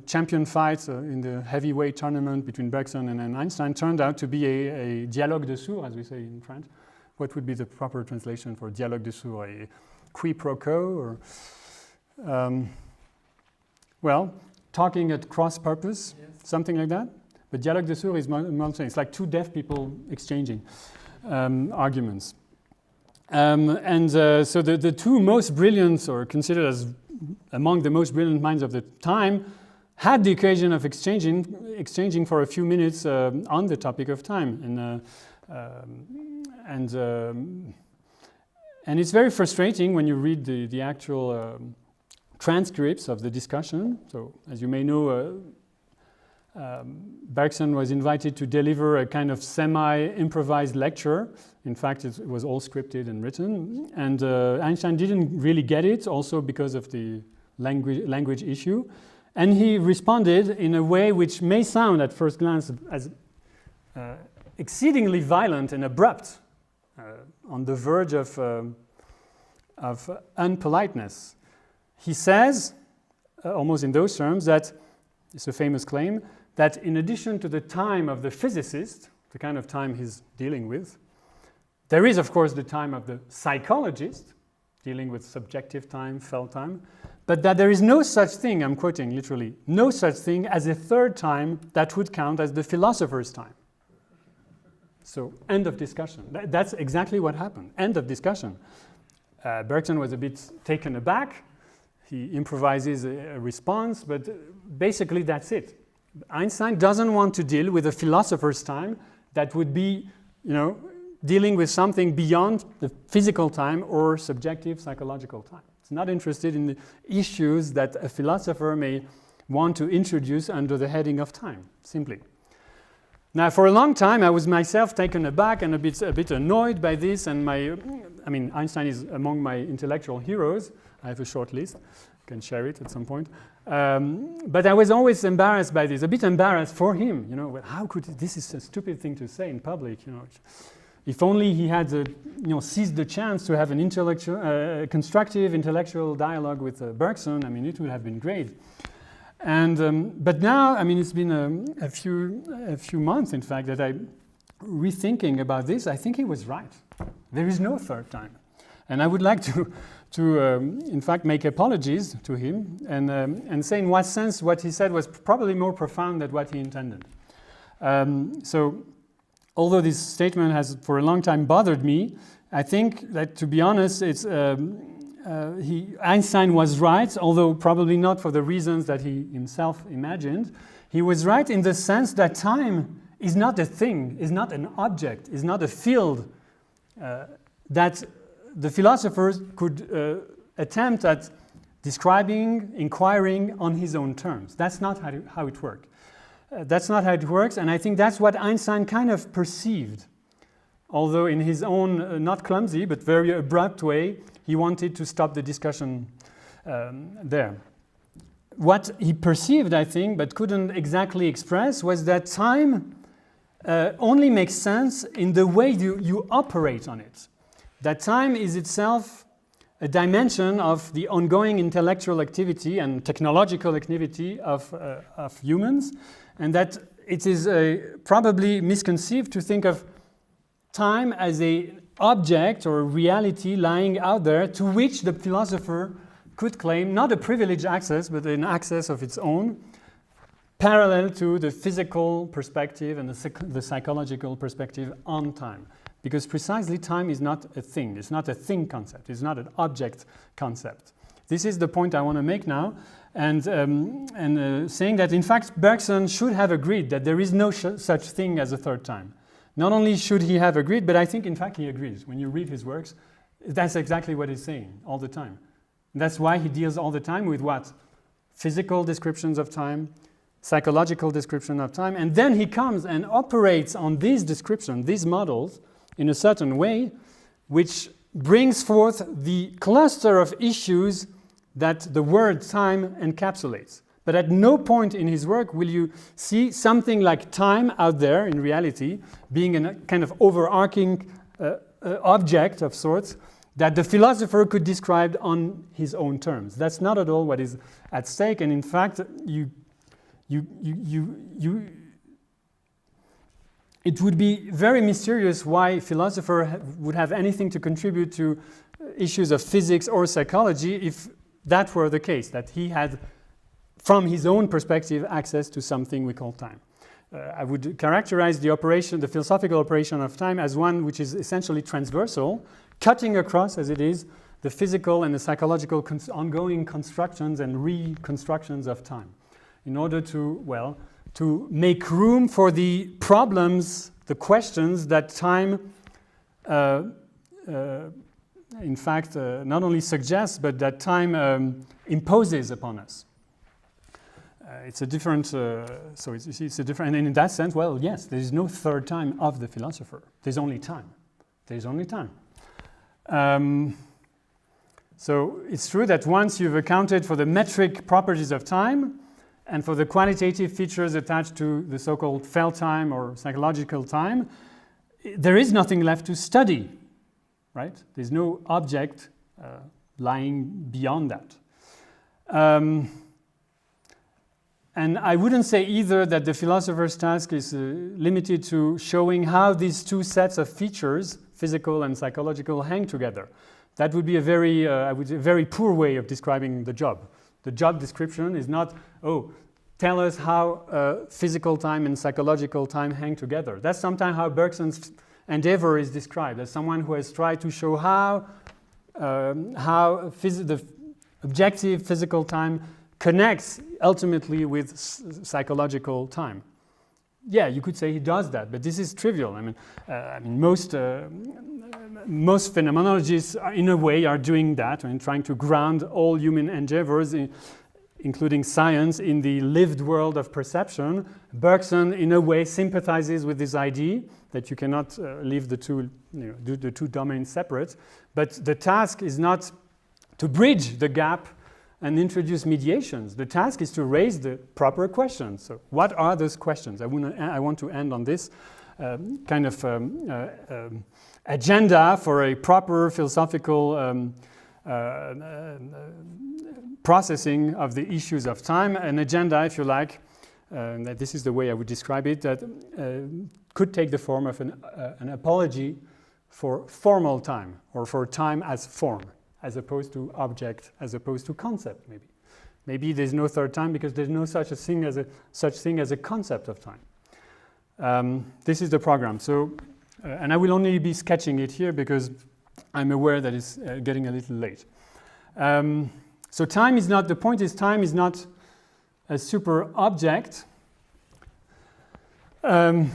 champion fight in the heavyweight tournament between Bergson and Einstein turned out to be a dialogue de sourds, as we say in French. What would be the proper translation for dialogue de sourds? A qui pro quo, or well, talking at cross purpose, yes. Something like that. But dialogue de sourds is it's like two deaf people exchanging arguments. So the two most brilliant, or considered as among the most brilliant minds of the time, had the occasion of exchanging for a few minutes on the topic of time. And it's very frustrating when you read the actual transcripts of the discussion. So, as you may know, Bergson was invited to deliver a kind of semi-improvised lecture. In fact, it was all scripted and written. And Einstein didn't really get it, also because of the language issue. And he responded in a way which may sound at first glance as exceedingly violent and abrupt, on the verge of unpoliteness. He says, almost in those terms, that it's a famous claim, that in addition to the time of the physicist, the kind of time he's dealing with, there is, of course, the time of the psychologist, dealing with subjective time, felt time, but that there is no such thing, I'm quoting literally, no such thing as a third time that would count as the philosopher's time. So, end of discussion. That's exactly what happened. End of discussion. Bergson was a bit taken aback. He improvises a response, but basically that's it. Einstein doesn't want to deal with a philosopher's time that would be, dealing with something beyond the physical time or subjective psychological time. It's not interested in the issues that a philosopher may want to introduce under the heading of time, simply. Now, for a long time, I was myself taken aback and a bit annoyed by this. And Einstein is among my intellectual heroes. I have a short list. I can share it at some point. But I was always embarrassed by this, a bit embarrassed for him. How could this is a stupid thing to say in public? If only he had, seized the chance to have an constructive intellectual dialogue with Bergson. It would have been great. And but now, it's been a few months, in fact, that I'm rethinking about this. I think he was right. There is no third time, and I would like to in fact, make apologies to him and say, in what sense, what he said was probably more profound than what he intended. So, although this statement has for a long time bothered me, I think that, to be honest, it's. Einstein was right, although probably not for the reasons that he himself imagined. He was right in the sense that time is not a thing, is not an object, is not a field that the philosophers could attempt at describing, inquiring on his own terms. That's not how it worked. That's not how it works, and I think that's what Einstein kind of perceived. Although in his own, not clumsy, but very abrupt way, he wanted to stop the discussion there. What he perceived, I think, but couldn't exactly express, was that time only makes sense in the way you operate on it. That time is itself a dimension of the ongoing intellectual activity and technological activity of humans, and that it is probably misconceived to think of time as an object or a reality lying out there to which the philosopher could claim not a privileged access, but an access of its own, parallel to the physical perspective and the psychological perspective on time. Because precisely time is not a thing. It's not a thing concept. It's not an object concept. This is the point I want to make now, and saying that, in fact, Bergson should have agreed that there is no such thing as a third time. Not only should he have agreed, but I think, in fact, he agrees. When you read his works, that's exactly what he's saying all the time. And that's why he deals all the time with what? Physical descriptions of time, psychological description of time, and then he comes and operates on these descriptions, these models, in a certain way, which brings forth the cluster of issues that the word time encapsulates. But at no point in his work will you see something like time out there in reality being a kind of overarching object of sorts that the philosopher could describe on his own terms. That's not at all what is at stake, and in fact, it would be very mysterious why a philosopher would have anything to contribute to issues of physics or psychology if that were the case, that he had, from his own perspective, access to something we call time. I would characterize the operation, the philosophical operation of time, as one which is essentially transversal, cutting across, as it is, the physical and the psychological ongoing constructions and reconstructions of time, in order to, well, to make room for the problems, the questions that time, in fact, not only suggests, but that time imposes upon us. It's a different, so it's a different, and in that sense, well, yes, there is no third time of the philosopher. There's only time. There's only time. So it's true that once you've accounted for the metric properties of time and for the qualitative features attached to the so-called felt time or psychological time, there is nothing left to study, right? There's no object lying beyond that. And I wouldn't say either that the philosopher's task is limited to showing how these two sets of features, physical and psychological, hang together. That would be a very, I would say, very poor way of describing the job. The job description is not, oh, tell us how physical time and psychological time hang together. That's sometimes how Bergson's endeavor is described, as someone who has tried to show how the objective physical time connects ultimately with psychological time. Yeah, you could say he does that, but this is trivial. I mean, most phenomenologists, in a way, are doing that and trying to ground all human endeavors, including science, in the lived world of perception. Bergson, in a way, sympathizes with this idea that you cannot leave the two, do the two domains separate. But the task is not to bridge the gap and introduce mediations. The task is to raise the proper questions. So what are those questions? I want to end on this kind of agenda for a proper philosophical processing of the issues of time, an agenda, if you like, this is the way I would describe it, that could take the form of an apology for formal time, or for time as form, as opposed to object, as opposed to concept, maybe. Maybe there's no third time because there's no such thing as a concept of time. This is the program. So, and I will only be sketching it here because I'm aware that it's getting a little late. So time is not, the point is time is not a super object or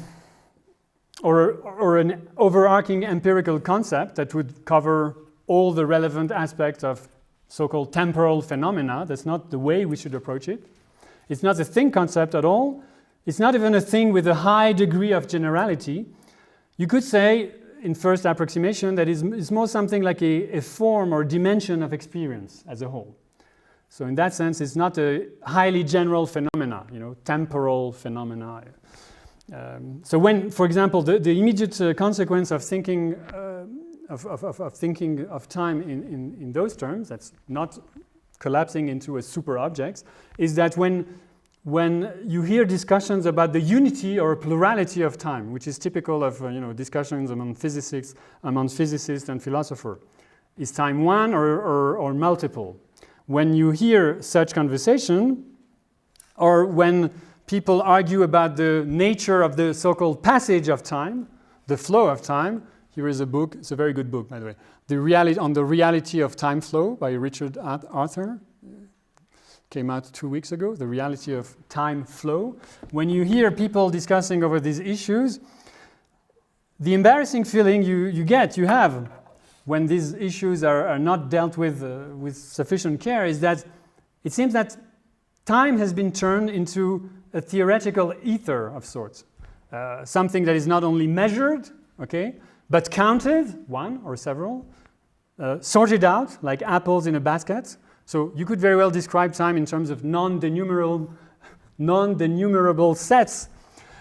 an overarching empirical concept that would cover all the relevant aspects of so-called temporal phenomena. That's not the way we should approach it. It's not a thing concept at all. It's not even a thing with a high degree of generality. You could say, in first approximation, that it's more something like a form or dimension of experience as a whole. So in that sense, it's not a highly general phenomena, temporal phenomena. So when, for example, the immediate consequence of thinking of time in those terms, that's not collapsing into a super object, is that when you hear discussions about the unity or plurality of time, which is typical of discussions among physicists and philosophers, is time one or multiple? When you hear such conversation, or when people argue about the nature of the so-called passage of time, the flow of time, here is a book, it's a very good book, by the way, on the reality of time flow by Richard Arthur. Came out 2 weeks ago, The Reality of Time Flow. When you hear people discussing over these issues, the embarrassing feeling you have when these issues are not dealt with sufficient care is that it seems that time has been turned into a theoretical ether of sorts. Something that is not only measured, okay, but counted, one or several, sorted out like apples in a basket. So you could very well describe time in terms of non-denumerable sets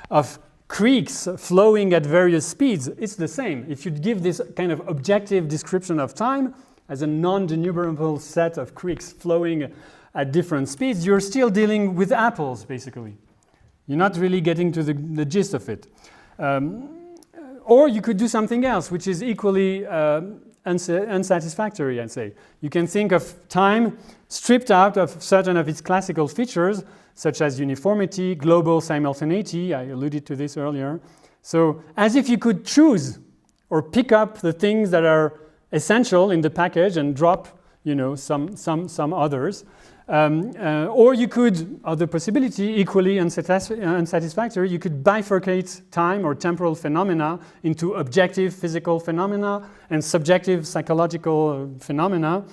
of creeks flowing at various speeds, it's the same. If you give this kind of objective description of time as a non-denumerable set of creeks flowing at different speeds, you're still dealing with apples, basically. You're not really getting to the gist of it. Or you could do something else, which is equally unsatisfactory, I'd say. You can think of time stripped out of certain of its classical features, such as uniformity, global simultaneity. I alluded to this earlier. So as if you could choose or pick up the things that are essential in the package and drop, some others. Or you could, other possibility, equally unsatisfactory, you could bifurcate time or temporal phenomena into objective physical phenomena and subjective psychological phenomena.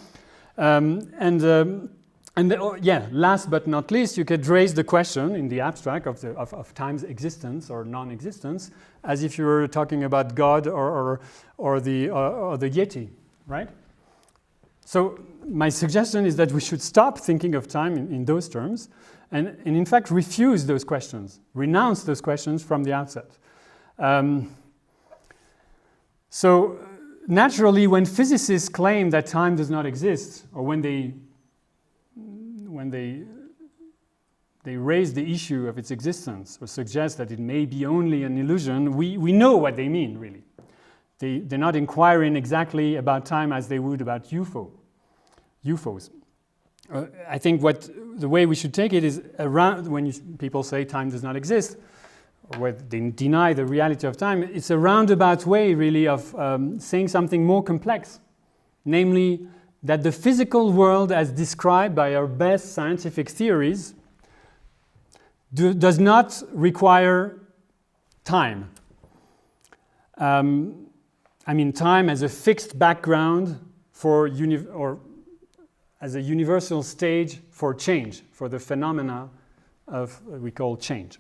Last but not least, you could raise the question in the abstract of time's existence or non-existence, as if you were talking about God or the Yeti, right? So my suggestion is that we should stop thinking of time in those terms and in fact refuse those questions, renounce those questions from the outset. So naturally, when physicists claim that time does not exist, or when they raise the issue of its existence or suggest that it may be only an illusion, we know what they mean, really. They're not inquiring exactly about time as they would about UFOs. I think the way we should take it is around when people say time does not exist, or when they deny the reality of time, it's a roundabout way, really, of saying something more complex, namely that the physical world as described by our best scientific theories does not require time. Time as a fixed background or as a universal stage for change, for the phenomena of what we call change.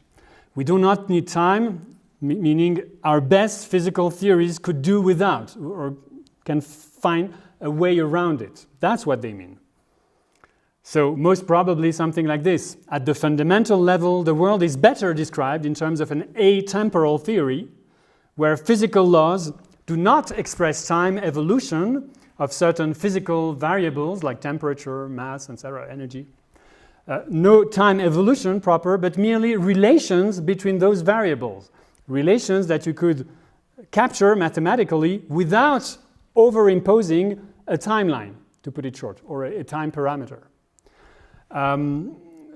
We do not need time, meaning our best physical theories could do without or can find a way around it. That's what they mean. So most probably something like this. At the fundamental level, the world is better described in terms of an atemporal theory, where physical laws do not express time evolution of certain physical variables like temperature, mass, etc., energy. No time evolution proper, but merely relations between those variables. Relations that you could capture mathematically without overimposing a timeline, to put it short, or a time parameter.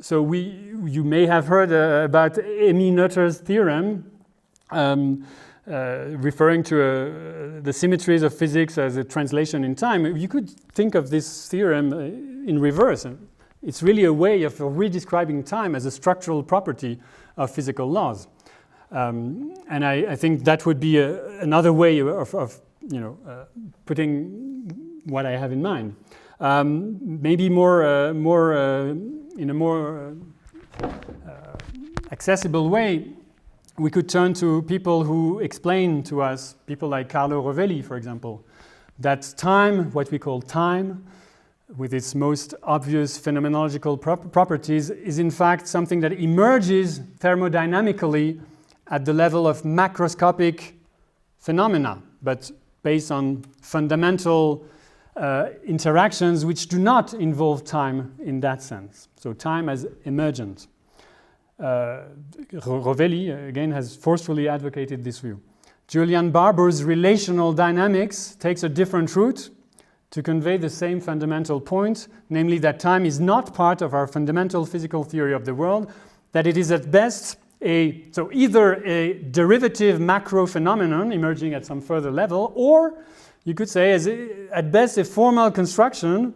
So you may have heard about Elie Noether's theorem, referring to the symmetries of physics as a translation in time. You could think of this theorem in reverse. It's really a way of redescribing time as a structural property of physical laws. And I think that would be another way of putting what I have in mind. Maybe in a more accessible way, we could turn to people who explain to us, people like Carlo Rovelli, for example, that time, what we call time, with its most obvious phenomenological properties, is in fact something that emerges thermodynamically at the level of macroscopic phenomena, but based on fundamental interactions which do not involve time in that sense. So time as emergent. Rovelli, again, has forcefully advocated this view. Julian Barber's relational dynamics takes a different route to convey the same fundamental point, namely that time is not part of our fundamental physical theory of the world, that it is at best either a derivative macro phenomenon emerging at some further level, or you could say at best a formal construction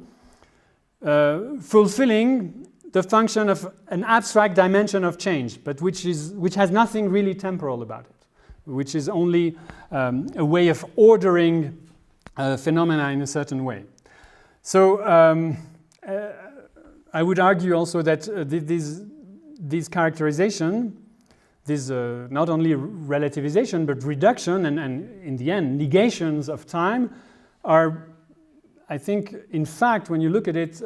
fulfilling the function of an abstract dimension of change, but which has nothing really temporal about it, which is only a way of ordering phenomena in a certain way. So I would argue also that this characterization, this not only relativization but reduction and in the end negations of time are, I think, in fact, when you look at it,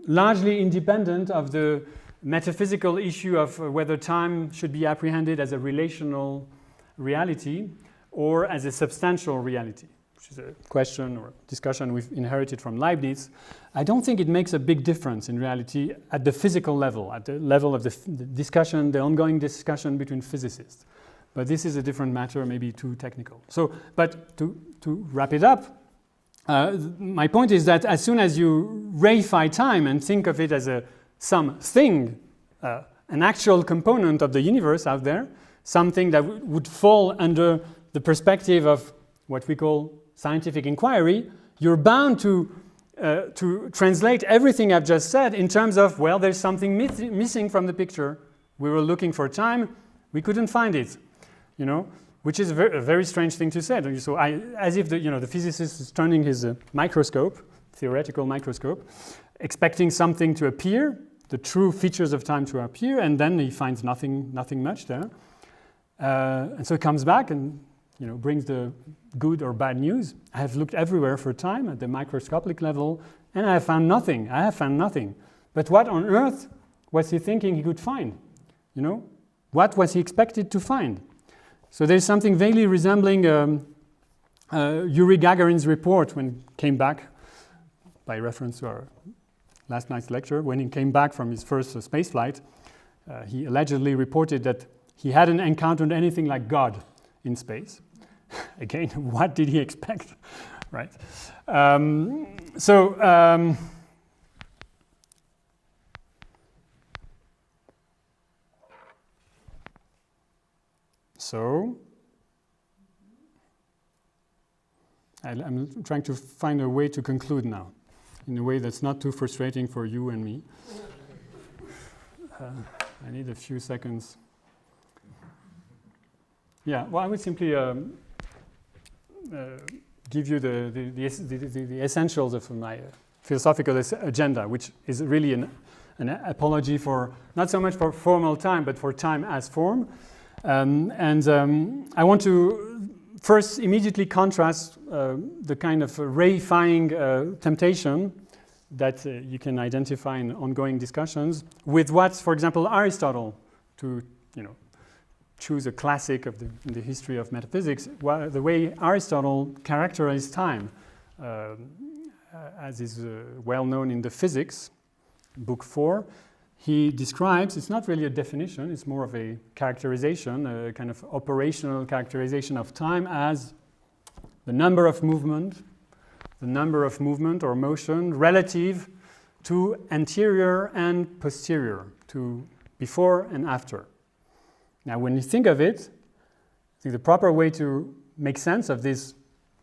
largely independent of the metaphysical issue of whether time should be apprehended as a relational reality or as a substantial reality, which is a question or discussion we've inherited from Leibniz. I don't think it makes a big difference in reality at the physical level, at the level of the discussion, the ongoing discussion between physicists. But this is a different matter, maybe too technical. So, but to wrap it up, my point is that as soon as you reify time and think of it as something, an actual component of the universe out there, something that would fall under the perspective of what we call scientific inquiry, you're bound to translate everything I've just said in terms of, well, there's something missing from the picture. We were looking for time, we couldn't find it, you know, which is a very strange thing to say. So as if the physicist is turning his microscope, theoretical microscope, expecting something to appear, the true features of time to appear, and then he finds nothing much there. And so he comes back and brings the good or bad news. I have looked everywhere for time at the microscopic level, and I have found nothing. But what on earth was he thinking he could find? What was he expected to find? So there's something vaguely resembling Yuri Gagarin's report when he came back, by reference to our last night's lecture, when he came back from his first space flight, he allegedly reported that he hadn't encountered anything like God in space. Again, what did he expect, right? So I'm trying to find a way to conclude now, in a way that's not too frustrating for you and me. I need a few seconds. Yeah, well, I would simply give you the essentials of my philosophical agenda, which is really an apology for, not so much for formal time, but for time as form. I want to first immediately contrast the kind of reifying temptation that you can identify in ongoing discussions with what, for example, Aristotle, to choose a classic of the history of metaphysics, the way Aristotle characterized time, as is well known in the Physics, Book 4. He describes, it's not really a definition, it's more of a characterization, a kind of operational characterization of time as the number of movement or motion relative to anterior and posterior, to before and after. Now, when you think of it, I think the proper way to make sense of this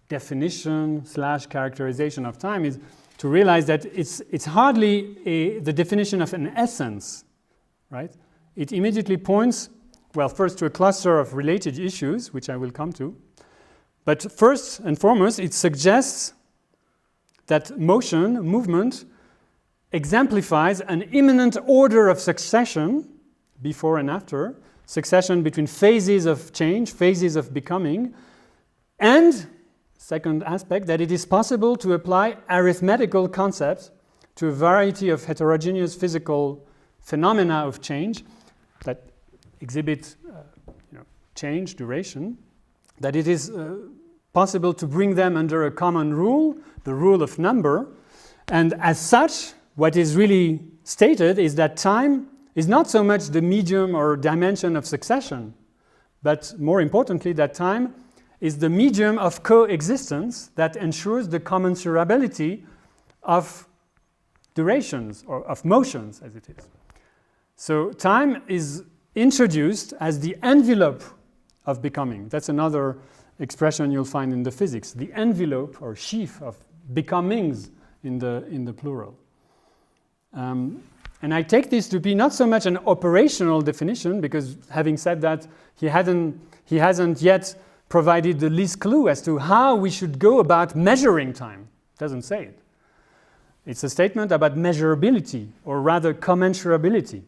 definition / characterization of time is to realize that it's hardly the definition of an essence, right? It immediately points, well, first to a cluster of related issues, which I will come to. But first and foremost, it suggests that movement, exemplifies an immanent order of succession, before and after, succession between phases of change, phases of becoming, and second aspect, that it is possible to apply arithmetical concepts to a variety of heterogeneous physical phenomena of change that exhibit change, duration, that it is possible to bring them under a common rule, the rule of number, and as such, what is really stated is that time is not so much the medium or dimension of succession, but more importantly, that time is the medium of coexistence that ensures the commensurability of durations or of motions, as it is. So time is introduced as the envelope of becoming. That's another expression you'll find in the physics, the envelope or sheath of becomings in the plural. And I take this to be not so much an operational definition, because having said that, he hasn't yet provided the least clue as to how we should go about measuring time. It doesn't say it. It's a statement about measurability, or rather commensurability.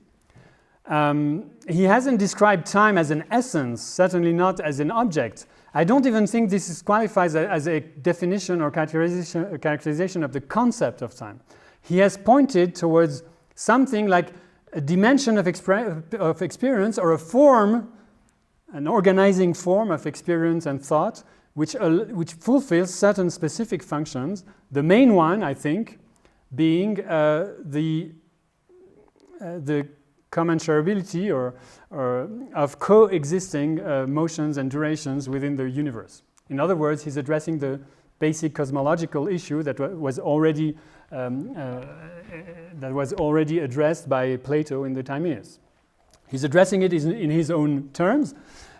He hasn't described time as an essence, certainly not as an object. I don't even think this qualifies as a definition or characterization of the concept of time. He has pointed towards something like a dimension of experience, or a form, an organizing form of experience and thought, which fulfills certain specific functions. The main one, I think, being the commensurability or of coexisting motions and durations within the universe. In other words, he's addressing the basic cosmological issue that was already addressed by Plato in the Timaeus. He's addressing it in his own terms,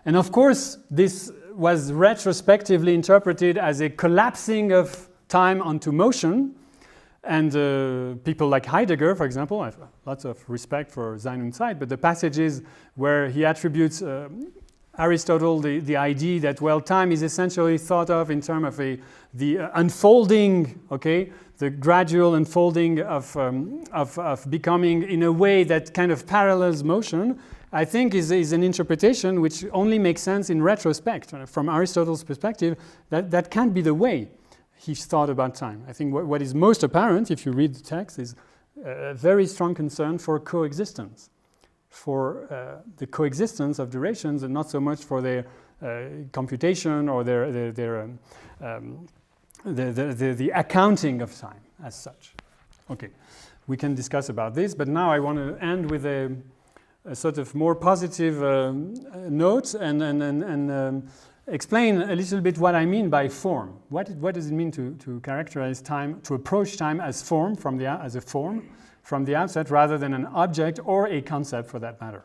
and of course, this was retrospectively interpreted as a collapsing of time onto motion. And people like Heidegger, for example, I have lots of respect for Sein und Zeit, but the passages where he attributes Aristotle the idea that, well, time is essentially thought of in terms of the unfolding, okay, the gradual unfolding of becoming in a way that kind of parallels motion, I think is an interpretation which only makes sense in retrospect. From Aristotle's perspective, that can't be the way he's thought about time. I think what is most apparent, if you read the text, is a very strong concern for coexistence, for the coexistence of durations, and not so much for their computation or the accounting of time as such. Okay, we can discuss about this, but now I want to end with a sort of more positive note and explain a little bit what I mean by form. What does it mean to characterize time, to approach time as form as a form from the outset, rather than an object or a concept for that matter?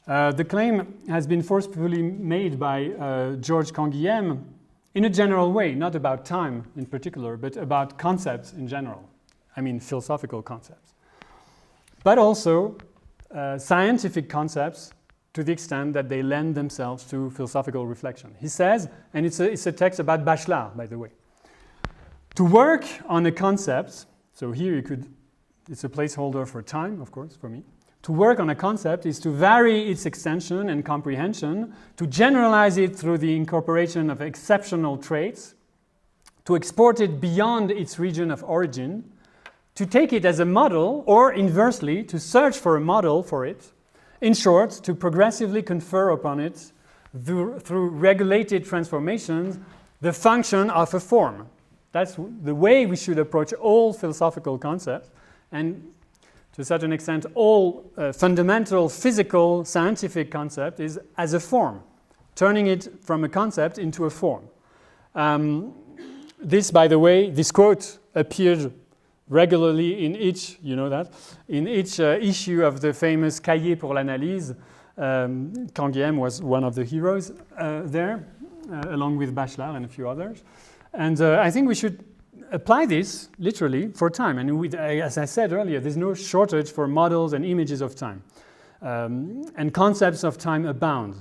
The claim has been forcefully made by Georges Canguilhem in a general way, not about time in particular, but about concepts in general. I mean philosophical concepts. But also scientific concepts, to the extent that they lend themselves to philosophical reflection. He says, and it's a text about Bachelard, by the way, to work on a concept, so here it's a placeholder for time, of course, for me. To work on a concept is to vary its extension and comprehension, to generalize it through the incorporation of exceptional traits, to export it beyond its region of origin, to take it as a model, or inversely, to search for a model for it. In short, to progressively confer upon it, through regulated transformations, the function of a form. That's the way we should approach all philosophical concepts, and to a certain extent, all fundamental physical scientific concept is as a form, turning it from a concept into a form. This, by the way, this quote appeared regularly in each, you know that, in each issue of the famous Cahiers pour l'analyse. Canguilhem was one of the heroes there, along with Bachelard and a few others. And I think we should apply this literally for time. And as I said earlier, there's no shortage for models and images of time. And concepts of time abound.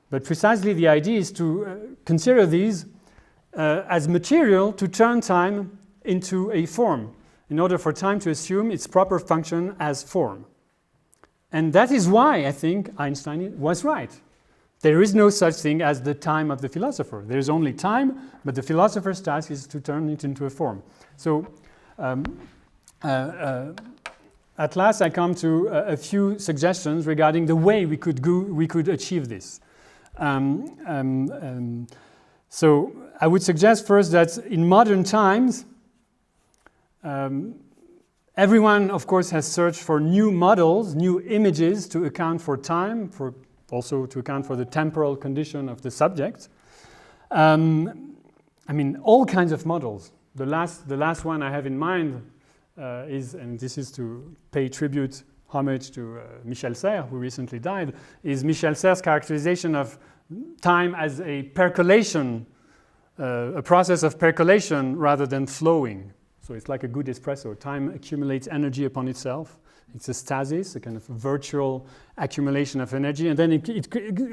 But precisely the idea is to consider these as material to turn time into a form, in order for time to assume its proper function as form. And that is why I think Einstein was right. There is no such thing as the time of the philosopher. There is only time, but the philosopher's task is to turn it into a form. So at last I come to a few suggestions regarding the way we could achieve this. So I would suggest first that in modern times, everyone, of course, has searched for new models, new images to account for time, also to account for the temporal condition of the subject. I mean, all kinds of models. The last one I have in mind is, and this is to pay homage to Michel Serres, who recently died, is Michel Serres' characterization of time as a percolation, a process of percolation rather than flowing. So it's like a good espresso. Time accumulates energy upon itself. It's a stasis, a kind of virtual accumulation of energy. And then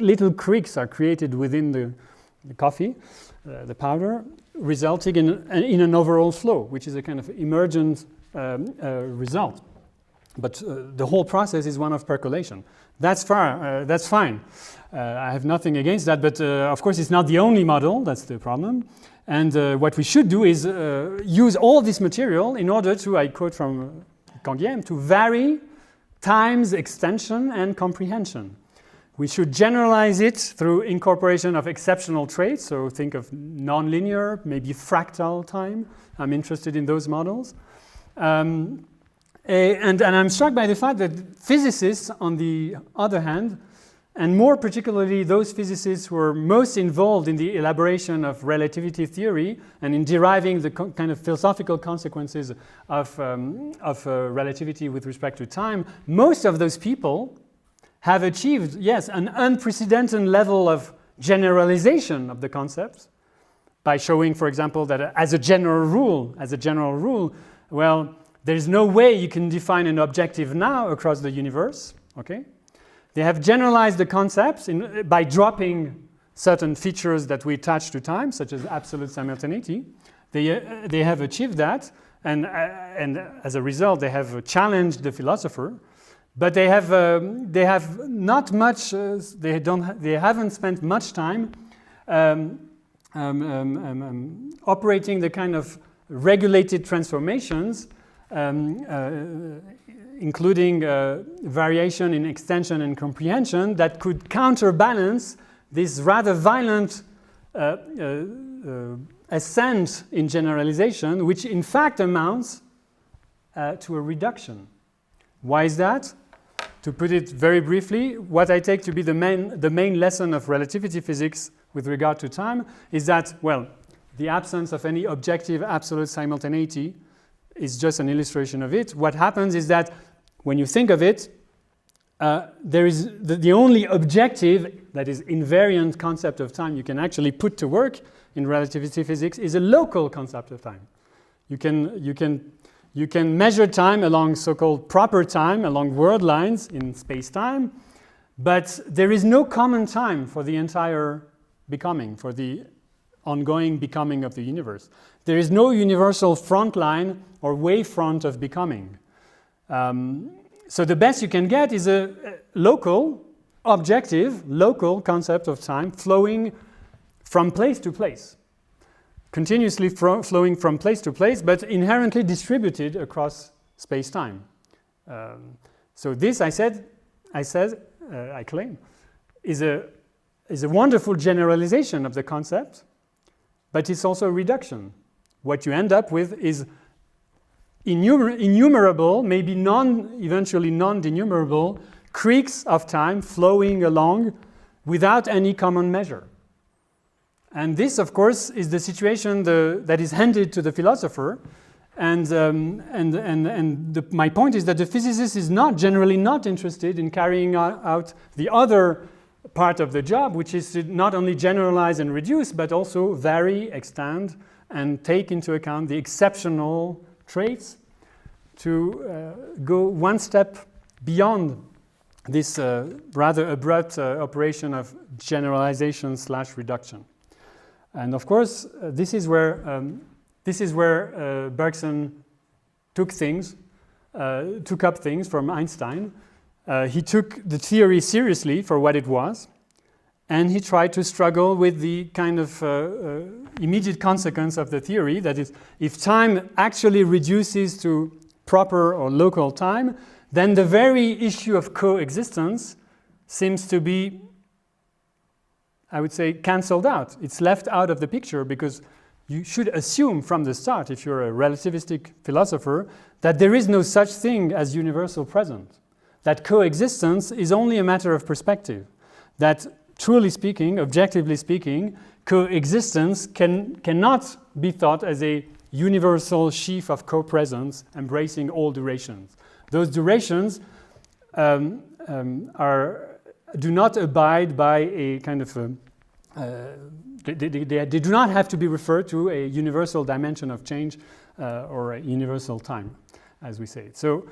little creeks are created within the coffee, the powder, resulting in an overall flow, which is a kind of emergent result. But the whole process is one of percolation. That's fine. I have nothing against that, but of course it's not the only model. That's the problem. And what we should do is use all this material in order to, I quote from Canguilhem, to vary time's extension and comprehension. We should generalize it through incorporation of exceptional traits, so think of nonlinear, maybe fractal time. I'm interested in those models. And I'm struck by the fact that physicists, on the other hand, and more particularly those physicists who are most involved in the elaboration of relativity theory and in deriving the kind of philosophical consequences of relativity with respect to time, most of those people have achieved, yes, an unprecedented level of generalization of the concepts by showing, for example, that as a general rule, well, there's no way you can define an objective now across the universe, okay? They have generalized the concepts by dropping certain features that we attach to time, such as absolute simultaneity. They have achieved that, and as a result, they have challenged the philosopher. But they have not much. They haven't spent much time operating the kind of regulated transformations, including variation in extension and comprehension, that could counterbalance this rather violent ascent in generalization, which in fact amounts to a reduction. Why is that? To put it very briefly, what I take to be the main lesson of relativity physics with regard to time is that, well, the absence of any objective absolute simultaneity is just an illustration of it. What happens is that when you think of it, there is the only objective, that is invariant concept of time you can actually put to work in relativity physics is a local concept of time. You can measure time along so-called proper time, along world lines in space-time, but there is no common time for the entire becoming, for the ongoing becoming of the universe. There is no universal front line or wavefront of becoming. So the best you can get is a local, objective, local concept of time flowing from place to place. Continuously flowing from place to place, but inherently distributed across space-time. So this, I claim, is a wonderful generalization of the concept, but it's also a reduction. What you end up with is innumerable, maybe eventually non-denumerable creeks of time flowing along without any common measure. And this, of course, is the situation that is handed to the philosopher. My point is that the physicist is generally not interested in carrying out the other part of the job, which is to not only generalize and reduce, but also vary, extend, and take into account the exceptional traits to go one step beyond this rather abrupt operation of generalization / reduction. And of course, this is where Bergson took up things from Einstein. He took the theory seriously for what it was, and he tried to struggle with the kind of immediate consequence of the theory, that is, if time actually reduces to proper or local time, then the very issue of coexistence seems to be, I would say, cancelled out. It's left out of the picture because you should assume from the start, if you're a relativistic philosopher, that there is no such thing as universal present, that coexistence is only a matter of perspective, that truly speaking, objectively speaking, coexistence cannot be thought as a universal sheaf of co-presence embracing all durations. Those durations do not abide by a kind of they do not have to be referred to a universal dimension of change or a universal time, as we say it. So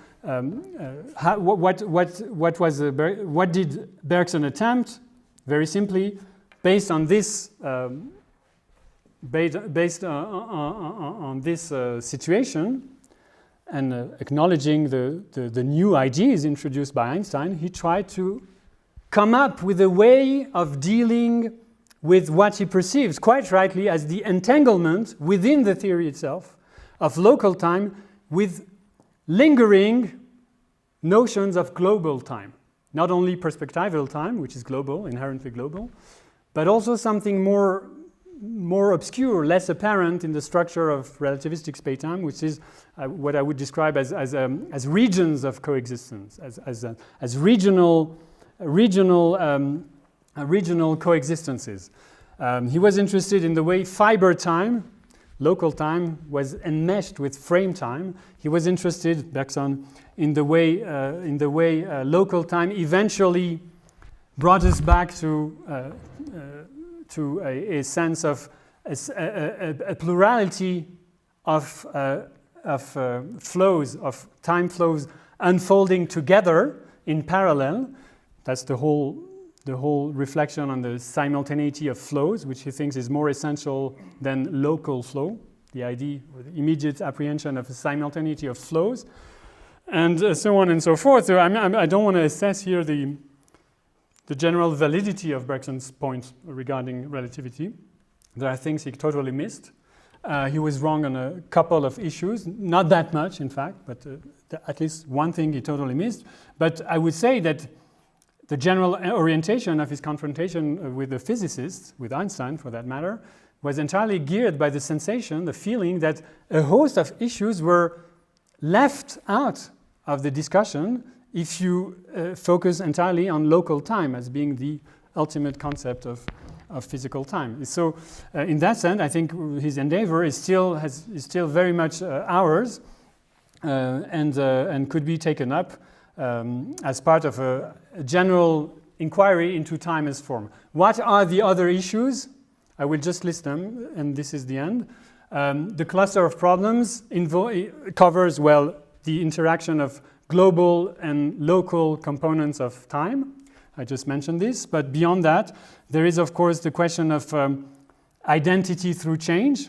what did Bergson attempt? Very simply, based on this situation, and acknowledging the new ideas introduced by Einstein, he tried to come up with a way of dealing with what he perceives, quite rightly, as the entanglement within the theory itself of local time with lingering notions of global time. Not only perspectival time, which is global, inherently global, but also something more obscure, less apparent in the structure of relativistic spacetime, which is what I would describe as regions of coexistence, as regional coexistences. He was interested in the way fiber time, local time, was enmeshed with frame time. He was interested, Bergson, in the way local time eventually brought us back to a sense of a plurality of flows, of time flows unfolding together in parallel. That's the whole reflection on the simultaneity of flows, which he thinks is more essential than local flow, the idea or the immediate apprehension of a simultaneity of flows, and so on and so forth. So I don't want to assess here the general validity of Bergson's point regarding relativity. There are things he totally missed. He was wrong on a couple of issues, not that much, in fact, but at least one thing he totally missed. But I would say that the general orientation of his confrontation with the physicists, with Einstein for that matter, was entirely geared by the sensation, the feeling that a host of issues were left out of the discussion if you focus entirely on local time as being the ultimate concept of physical time. So in that sense, I think his endeavor is still very much ours and could be taken up as part of a general inquiry into time as form. What are the other issues? I will just list them, and this is the end. The cluster of problems covers, well, the interaction of global and local components of time. I just mentioned this, but beyond that, there is, of course, the question of identity through change,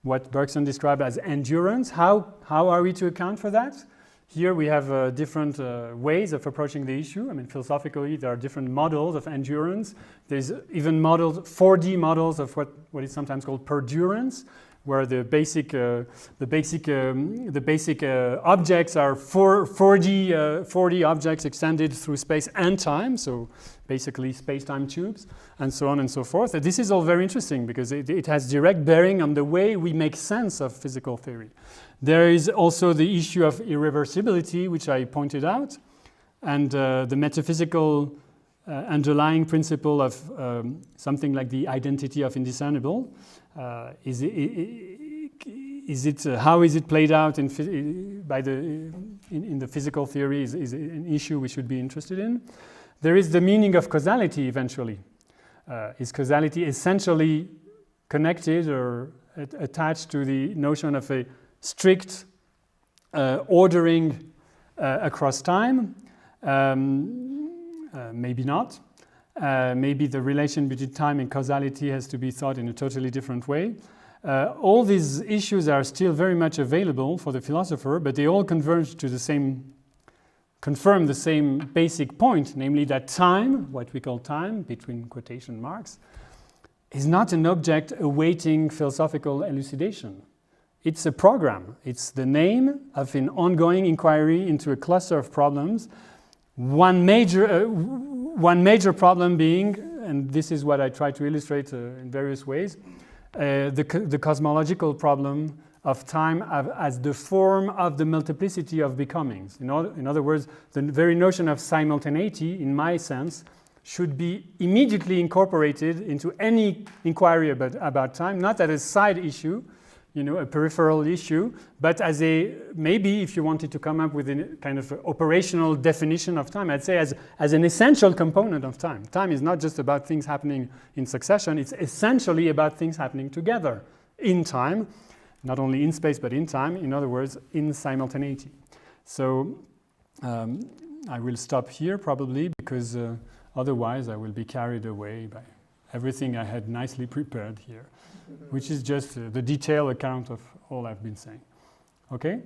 what Bergson described as endurance. How are we to account for that? Here we have different ways of approaching the issue. I mean, philosophically, there are different models of endurance. There's even 4D models of what is sometimes called perdurance, where the basic objects are 4D objects extended through space and time, so basically space-time tubes, and so on and so forth. This is all very interesting because it has direct bearing on the way we make sense of physical theory. There is also the issue of irreversibility, which I pointed out, and the metaphysical underlying principle of something like the identity of indiscernible. How is it played out in the physical theory is an issue we should be interested in. There is the meaning of causality eventually. Is causality essentially connected or attached to the notion of a strict ordering across time? Maybe not. Maybe the relation between time and causality has to be thought in a totally different way. All these issues are still very much available for the philosopher, but they all converge to confirm the same basic point, namely that time, what we call time, between quotation marks, is not an object awaiting philosophical elucidation. It's a program. It's the name of an ongoing inquiry into a cluster of problems. One major problem being, and this is what I try to illustrate in various ways, the cosmological problem of time as the form of the multiplicity of becomings. In other words, the very notion of simultaneity, in my sense, should be immediately incorporated into any inquiry about time, not as a side issue, a peripheral issue, but as maybe if you wanted to come up with a kind of operational definition of time, I'd say as an essential component of time. Time is not just about things happening in succession, it's essentially about things happening together in time, not only in space but in time, in other words, in simultaneity. So I will stop here probably because otherwise I will be carried away by everything I had nicely prepared here, which is just the detailed account of all I've been saying. Okay?